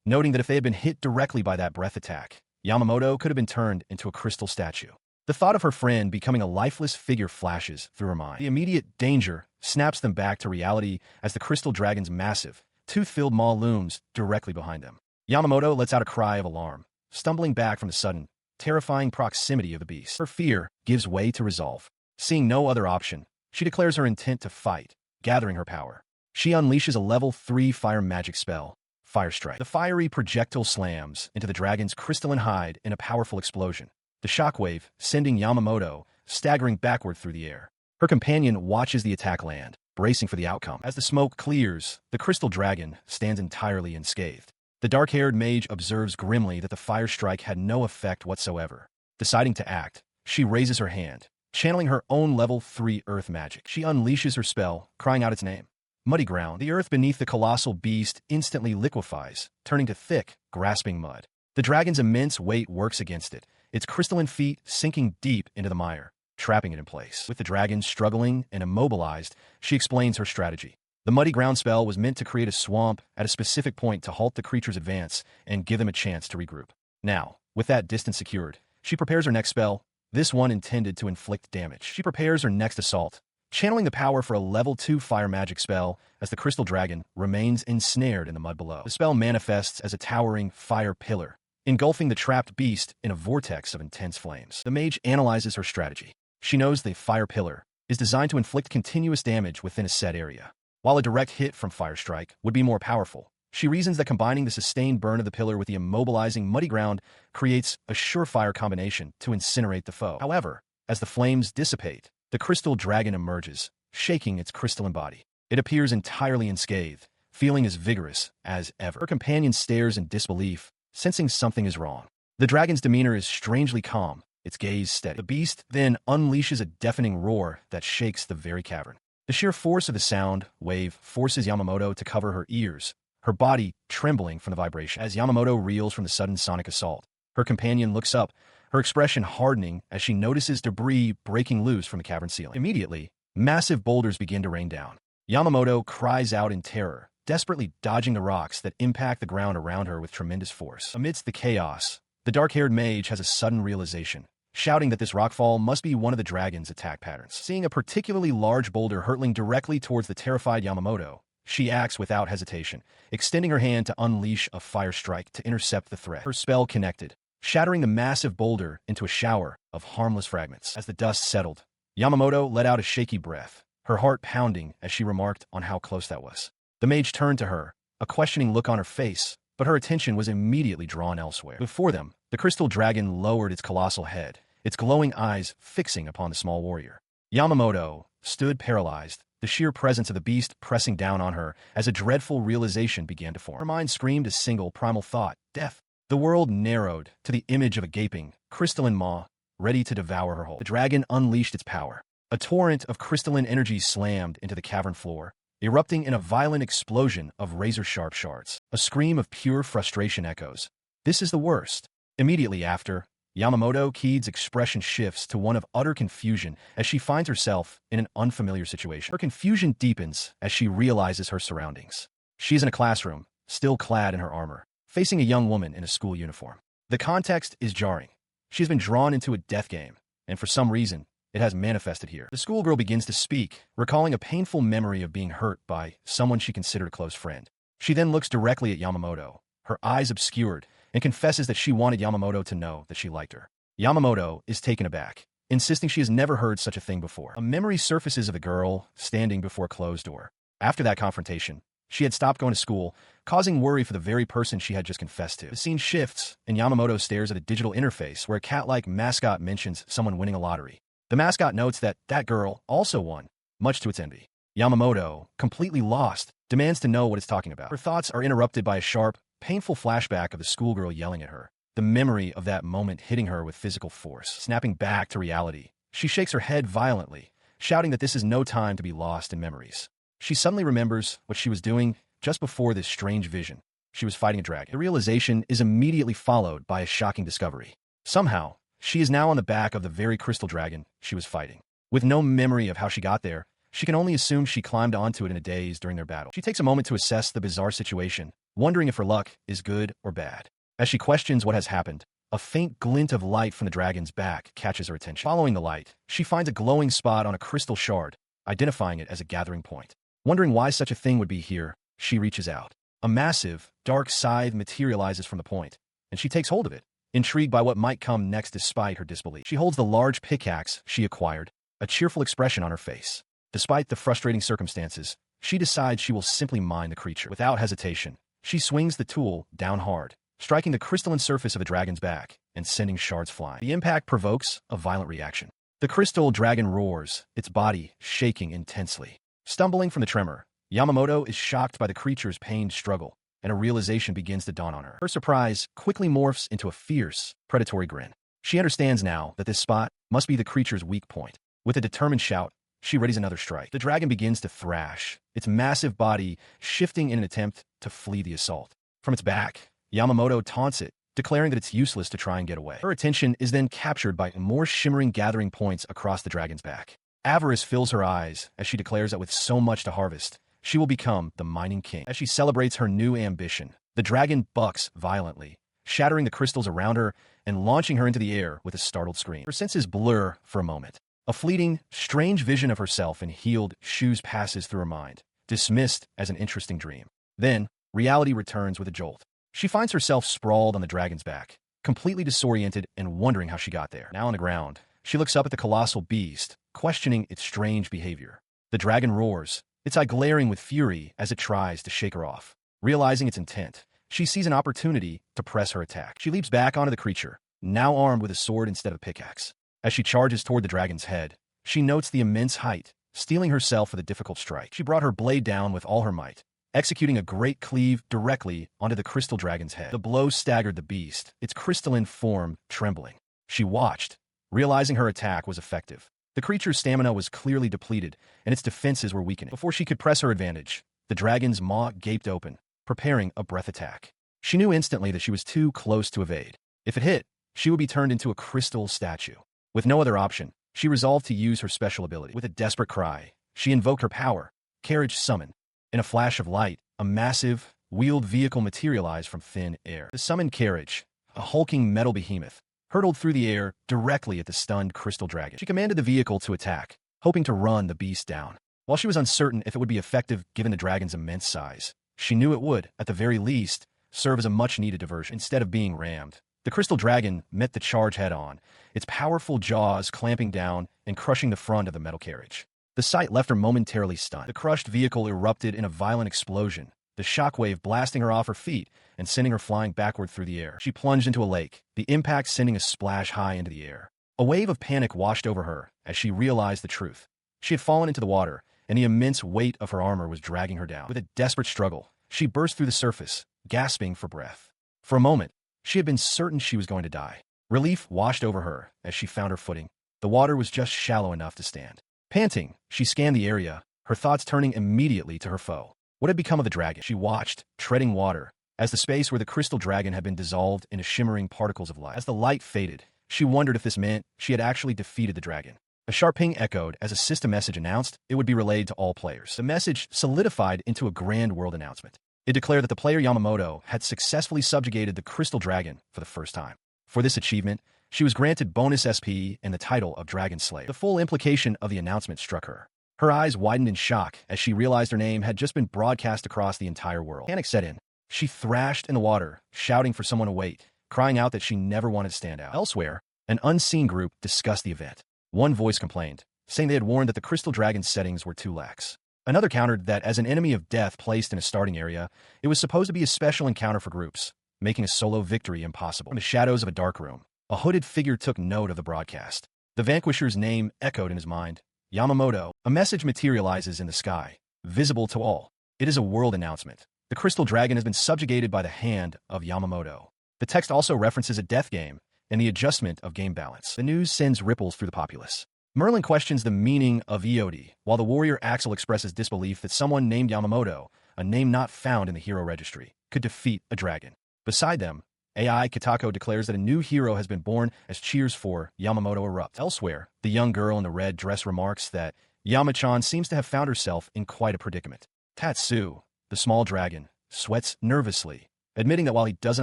noting that if they had been hit directly by that breath attack, Yamamoto could have been turned into a crystal statue. The thought of her friend becoming a lifeless figure flashes through her mind. The immediate danger snaps them back to reality as the crystal dragon's massive, tooth-filled maw looms directly behind them. Yamamoto lets out a cry of alarm, stumbling back from the sudden, terrifying proximity of the beast. Her fear gives way to resolve. Seeing no other option, she declares her intent to fight, gathering her power. She unleashes a level 3 fire magic spell, Fire Strike. The fiery projectile slams into the dragon's crystalline hide in a powerful explosion, the shockwave sending Yamamoto staggering backward through the air. Her companion watches the attack land, bracing for the outcome. As the smoke clears, the crystal dragon stands entirely unscathed. The dark-haired mage observes grimly that the fire strike had no effect whatsoever. Deciding to act, she raises her hand, channeling her own level 3 earth magic. She unleashes her spell, crying out its name. Muddy ground. The earth beneath the colossal beast instantly liquefies, turning to thick, grasping mud. The dragon's immense weight works against it, its crystalline feet sinking deep into the mire, trapping it in place. With the dragon struggling and immobilized, she explains her strategy. The muddy ground spell was meant to create a swamp at a specific point to halt the creature's advance and give them a chance to regroup. Now, with that distance secured, she prepares her next spell, this one intended to inflict damage. She prepares her next assault, channeling the power for a level 2 fire magic spell as the crystal dragon remains ensnared in the mud below. The spell manifests as a towering fire pillar, engulfing the trapped beast in a vortex of intense flames. The mage analyzes her strategy. She knows the fire pillar is designed to inflict continuous damage within a set area. While a direct hit from fire strike would be more powerful, she reasons that combining the sustained burn of the pillar with the immobilizing muddy ground creates a surefire combination to incinerate the foe. However, as the flames dissipate, the crystal dragon emerges, shaking its crystalline body. It appears entirely unscathed, feeling as vigorous as ever. Her companion stares in disbelief, sensing something is wrong. The dragon's demeanor is strangely calm, its gaze steady. The beast then unleashes a deafening roar that shakes the very cavern. The sheer force of the sound wave forces Yamamoto to cover her ears, her body trembling from the vibration. As Yamamoto reels from the sudden sonic assault, her companion looks up, her expression hardening as she notices debris breaking loose from the cavern ceiling. Immediately, massive boulders begin to rain down. Yamamoto cries out in terror, desperately dodging the rocks that impact the ground around her with tremendous force. Amidst the chaos, the dark-haired mage has a sudden realization, shouting that this rockfall must be one of the dragon's attack patterns. Seeing a particularly large boulder hurtling directly towards the terrified Yamamoto, she acts without hesitation, extending her hand to unleash a fire strike to intercept the threat. Her spell connected, shattering the massive boulder into a shower of harmless fragments. As the dust settled, Yamamoto let out a shaky breath, her heart pounding as she remarked on how close that was. The mage turned to her, a questioning look on her face, but her attention was immediately drawn elsewhere. Before them, the crystal dragon lowered its colossal head, its glowing eyes fixing upon the small warrior. Yamamoto stood paralyzed, the sheer presence of the beast pressing down on her as a dreadful realization began to form. Her mind screamed a single primal thought: death. The world narrowed to the image of a gaping, crystalline maw, ready to devour her whole. The dragon unleashed its power. A torrent of crystalline energy slammed into the cavern floor, erupting in a violent explosion of razor-sharp shards. A scream of pure frustration echoes. This is the worst. Immediately after, Yamamoto Kiid's expression shifts to one of utter confusion as she finds herself in an unfamiliar situation. Her confusion deepens as she realizes her surroundings. She is in a classroom, still clad in her armor, facing a young woman in a school uniform. The context is jarring. She has been drawn into a death game, and for some reason, it has manifested here. The schoolgirl begins to speak, recalling a painful memory of being hurt by someone she considered a close friend. She then looks directly at Yamamoto, her eyes obscured, and confesses that she wanted Yamamoto to know that she liked her. Yamamoto is taken aback, insisting she has never heard such a thing before. A memory surfaces of a girl standing before a closed door. After that confrontation, she had stopped going to school, causing worry for the very person she had just confessed to. The scene shifts, and Yamamoto stares at a digital interface where a cat-like mascot mentions someone winning a lottery. The mascot notes that that girl also won, much to its envy. Yamamoto, completely lost, demands to know what it's talking about. Her thoughts are interrupted by a sharp, painful flashback of the schoolgirl yelling at her, the memory of that moment hitting her with physical force. Snapping back to reality, she shakes her head violently, shouting that this is no time to be lost in memories. She suddenly remembers what she was doing just before this strange vision. She was fighting a dragon. The realization is immediately followed by a shocking discovery. Somehow, she is now on the back of the very crystal dragon she was fighting. With no memory of how she got there, she can only assume she climbed onto it in a daze during their battle. She takes a moment to assess the bizarre situation, wondering if her luck is good or bad. As she questions what has happened, a faint glint of light from the dragon's back catches her attention. Following the light, she finds a glowing spot on a crystal shard, identifying it as a gathering point. Wondering why such a thing would be here, she reaches out. A massive, dark scythe materializes from the point, and she takes hold of it, intrigued by what might come next despite her disbelief. She holds the large pickaxe she acquired, a cheerful expression on her face. Despite the frustrating circumstances, she decides she will simply mine the creature. Without hesitation, she swings the tool down hard, striking the crystalline surface of the dragon's back and sending shards flying. The impact provokes a violent reaction. The crystal dragon roars, its body shaking intensely. Stumbling from the tremor, Yamamoto is shocked by the creature's pained struggle, and a realization begins to dawn on her. Her surprise quickly morphs into a fierce, predatory grin. She understands now that this spot must be the creature's weak point. With a determined shout, she readies another strike. The dragon begins to thrash, its massive body shifting in an attempt to flee the assault. From its back, Yamamoto taunts it, declaring that it's useless to try and get away. Her attention is then captured by more shimmering gathering points across the dragon's back. Avarice fills her eyes as she declares that with so much to harvest, she will become the mining king. As she celebrates her new ambition, the dragon bucks violently, shattering the crystals around her and launching her into the air with a startled scream. Her senses blur for a moment. A fleeting, strange vision of herself in heeled shoes passes through her mind, dismissed as an interesting dream. Then, reality returns with a jolt. She finds herself sprawled on the dragon's back, completely disoriented and wondering how she got there. Now on the ground, she looks up at the colossal beast, questioning its strange behavior. The dragon roars, its eye glaring with fury as it tries to shake her off. Realizing its intent, she sees an opportunity to press her attack. She leaps back onto the creature, now armed with a sword instead of a pickaxe. As she charges toward the dragon's head, she notes the immense height, steeling herself for the difficult strike. She brought her blade down with all her might, executing a great cleave directly onto the crystal dragon's head. The blow staggered the beast, its crystalline form trembling. She watched, realizing her attack was effective. The creature's stamina was clearly depleted, and its defenses were weakening. Before she could press her advantage, the dragon's maw gaped open, preparing a breath attack. She knew instantly that she was too close to evade. If it hit, she would be turned into a crystal statue. With no other option, she resolved to use her special ability. With a desperate cry, she invoked her power, Carriage Summon. In a flash of light, a massive, wheeled vehicle materialized from thin air. The summoned carriage, a hulking metal behemoth, hurtled through the air directly at the stunned crystal dragon. She commanded the vehicle to attack, hoping to run the beast down. While she was uncertain if it would be effective given the dragon's immense size, she knew it would, at the very least, serve as a much-needed diversion. Instead of being rammed, the crystal dragon met the charge head-on, its powerful jaws clamping down and crushing the front of the metal carriage. The sight left her momentarily stunned. The crushed vehicle erupted in a violent explosion, the shockwave blasting her off her feet and sending her flying backward through the air. She plunged into a lake, the impact sending a splash high into the air. A wave of panic washed over her as she realized the truth. She had fallen into the water, and the immense weight of her armor was dragging her down. With a desperate struggle, she burst through the surface, gasping for breath. For a moment, she had been certain she was going to die. Relief washed over her as she found her footing. The water was just shallow enough to stand. Panting, she scanned the area, her thoughts turning immediately to her foe. What had become of the dragon? She watched, treading water, as the space where the crystal dragon had been dissolved into shimmering particles of light. As the light faded, she wondered if this meant she had actually defeated the dragon. A sharp ping echoed as a system message announced it would be relayed to all players. The message solidified into a grand world announcement. It declared that the player Yamamoto had successfully subjugated the crystal dragon for the first time. For this achievement, she was granted bonus SP and the title of Dragon Slayer. The full implication of the announcement struck her. Her eyes widened in shock as she realized her name had just been broadcast across the entire world. Panic set in. She thrashed in the water, shouting for someone to wait, crying out that she never wanted to stand out. Elsewhere, an unseen group discussed the event. One voice complained, saying they had warned that the crystal dragon's settings were too lax. Another countered that as an enemy of death placed in a starting area, it was supposed to be a special encounter for groups, making a solo victory impossible. In the shadows of a dark room, a hooded figure took note of the broadcast. The vanquisher's name echoed in his mind. Yamamoto. A message materializes in the sky, visible to all. It is a world announcement. The crystal dragon has been subjugated by the hand of Yamamoto. The text also references a death game and the adjustment of game balance. The news sends ripples through the populace. Merlin questions the meaning of EOD, while the warrior Axel expresses disbelief that someone named Yamamoto, a name not found in the hero registry, could defeat a dragon. Beside them, AI Kitako declares that a new hero has been born as cheers for Yamamoto erupt. Elsewhere, the young girl in the red dress remarks that Yamachan seems to have found herself in quite a predicament. Tatsu, the small dragon, sweats nervously, admitting that while he doesn't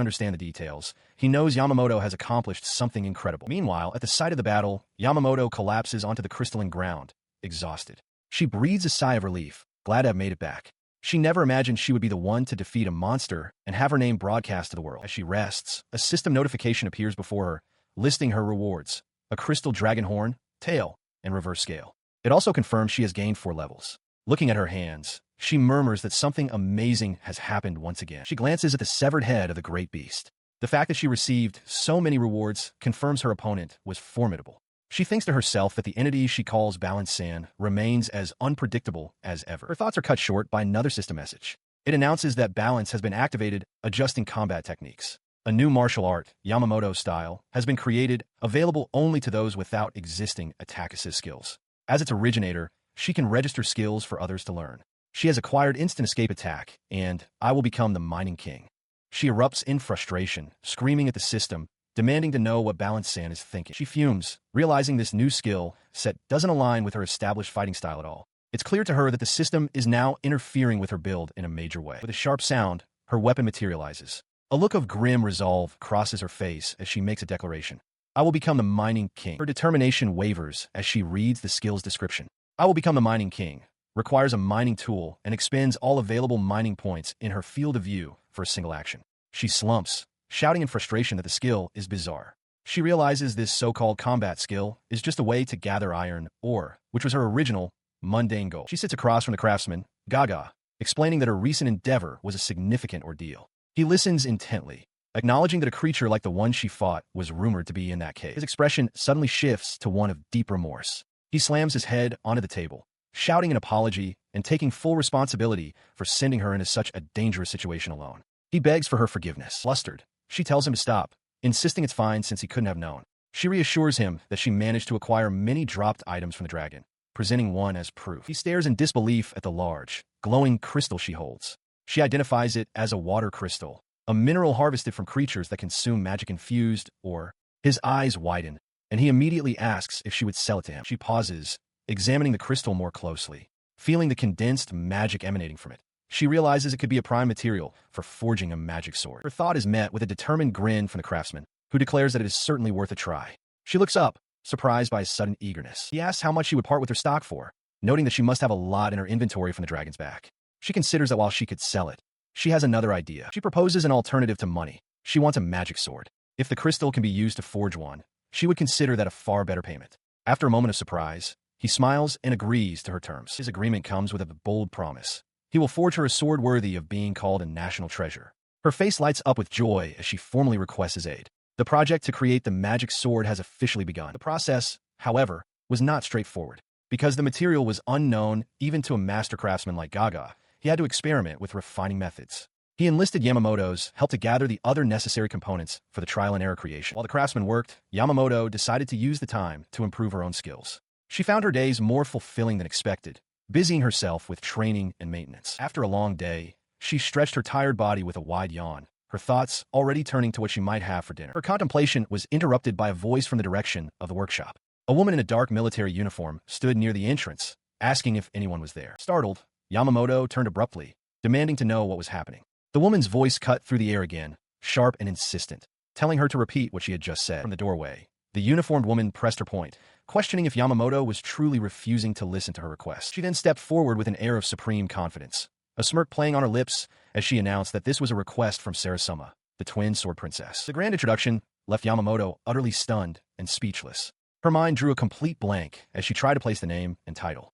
understand the details, he knows Yamamoto has accomplished something incredible. Meanwhile, at the site of the battle, Yamamoto collapses onto the crystalline ground, exhausted. She breathes a sigh of relief, glad to have made it back. She never imagined she would be the one to defeat a monster and have her name broadcast to the world. As she rests, a system notification appears before her, listing her rewards: a crystal dragon horn, tail, and reverse scale. It also confirms she has gained 4 levels. Looking at her hands, she murmurs that something amazing has happened once again. She glances at the severed head of the great beast. The fact that she received so many rewards confirms her opponent was formidable. She thinks to herself that the entity she calls Balance San remains as unpredictable as ever. Her thoughts are cut short by another system message. It announces that Balance has been activated, adjusting combat techniques. A new martial art, Yamamoto style, has been created, available only to those without existing attack assist skills. As its originator, she can register skills for others to learn. She has acquired instant escape attack, and I will become the mining king. She erupts in frustration, screaming at the system, demanding to know what Balance San is thinking. She fumes, realizing this new skill set doesn't align with her established fighting style at all. It's clear to her that the system is now interfering with her build in a major way. With a sharp sound, her weapon materializes. A look of grim resolve crosses her face as she makes a declaration. I will become the mining king. Her determination wavers as she reads the skill's description. I will become the mining king requires a mining tool and expends all available mining points in her field of view for a single action. She slumps, shouting in frustration that the skill is bizarre. She realizes this so-called combat skill is just a way to gather iron ore, which was her original, mundane goal. She sits across from the craftsman, Gaga, explaining that her recent endeavor was a significant ordeal. He listens intently, acknowledging that a creature like the one she fought was rumored to be in that cave. His expression suddenly shifts to one of deep remorse. He slams his head onto the table, shouting an apology and taking full responsibility for sending her into such a dangerous situation alone. He begs for her forgiveness. Flustered, she tells him to stop, insisting it's fine since he couldn't have known. She reassures him that she managed to acquire many dropped items from the dragon, presenting one as proof. He stares in disbelief at the large, glowing crystal she holds. She identifies it as a water crystal, a mineral harvested from creatures that consume magic-infused ore. His eyes widen, and he immediately asks if she would sell it to him. She pauses, examining the crystal more closely, feeling the condensed magic emanating from it. She realizes it could be a prime material for forging a magic sword. Her thought is met with a determined grin from the craftsman, who declares that it is certainly worth a try. She looks up, surprised by his sudden eagerness. He asks how much she would part with her stock for, noting that she must have a lot in her inventory from the dragon's back. She considers that while she could sell it, she has another idea. She proposes an alternative to money. She wants a magic sword. If the crystal can be used to forge one, she would consider that a far better payment. After a moment of surprise, he smiles and agrees to her terms. His agreement comes with a bold promise. He will forge her a sword worthy of being called a national treasure. Her face lights up with joy as she formally requests his aid. The project to create the magic sword has officially begun. The process, however, was not straightforward. Because the material was unknown even to a master craftsman like Gaga, he had to experiment with refining methods. He enlisted Yamamoto's help to gather the other necessary components for the trial-and-error creation. While the craftsman worked, Yamamoto decided to use the time to improve her own skills. She found her days more fulfilling than expected, busying herself with training and maintenance. After a long day, she stretched her tired body with a wide yawn, her thoughts already turning to what she might have for dinner. Her contemplation was interrupted by a voice from the direction of the workshop. A woman in a dark military uniform stood near the entrance, asking if anyone was there. Startled, Yamamoto turned abruptly, demanding to know what was happening. The woman's voice cut through the air again, sharp and insistent, telling her to repeat what she had just said. From the doorway, the uniformed woman pressed her point, questioning if Yamamoto was truly refusing to listen to her request. She then stepped forward with an air of supreme confidence, a smirk playing on her lips as she announced that this was a request from Sarasuma, the twin sword princess. The grand introduction left Yamamoto utterly stunned and speechless. Her mind drew a complete blank as she tried to place the name and title.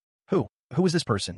Who was this person?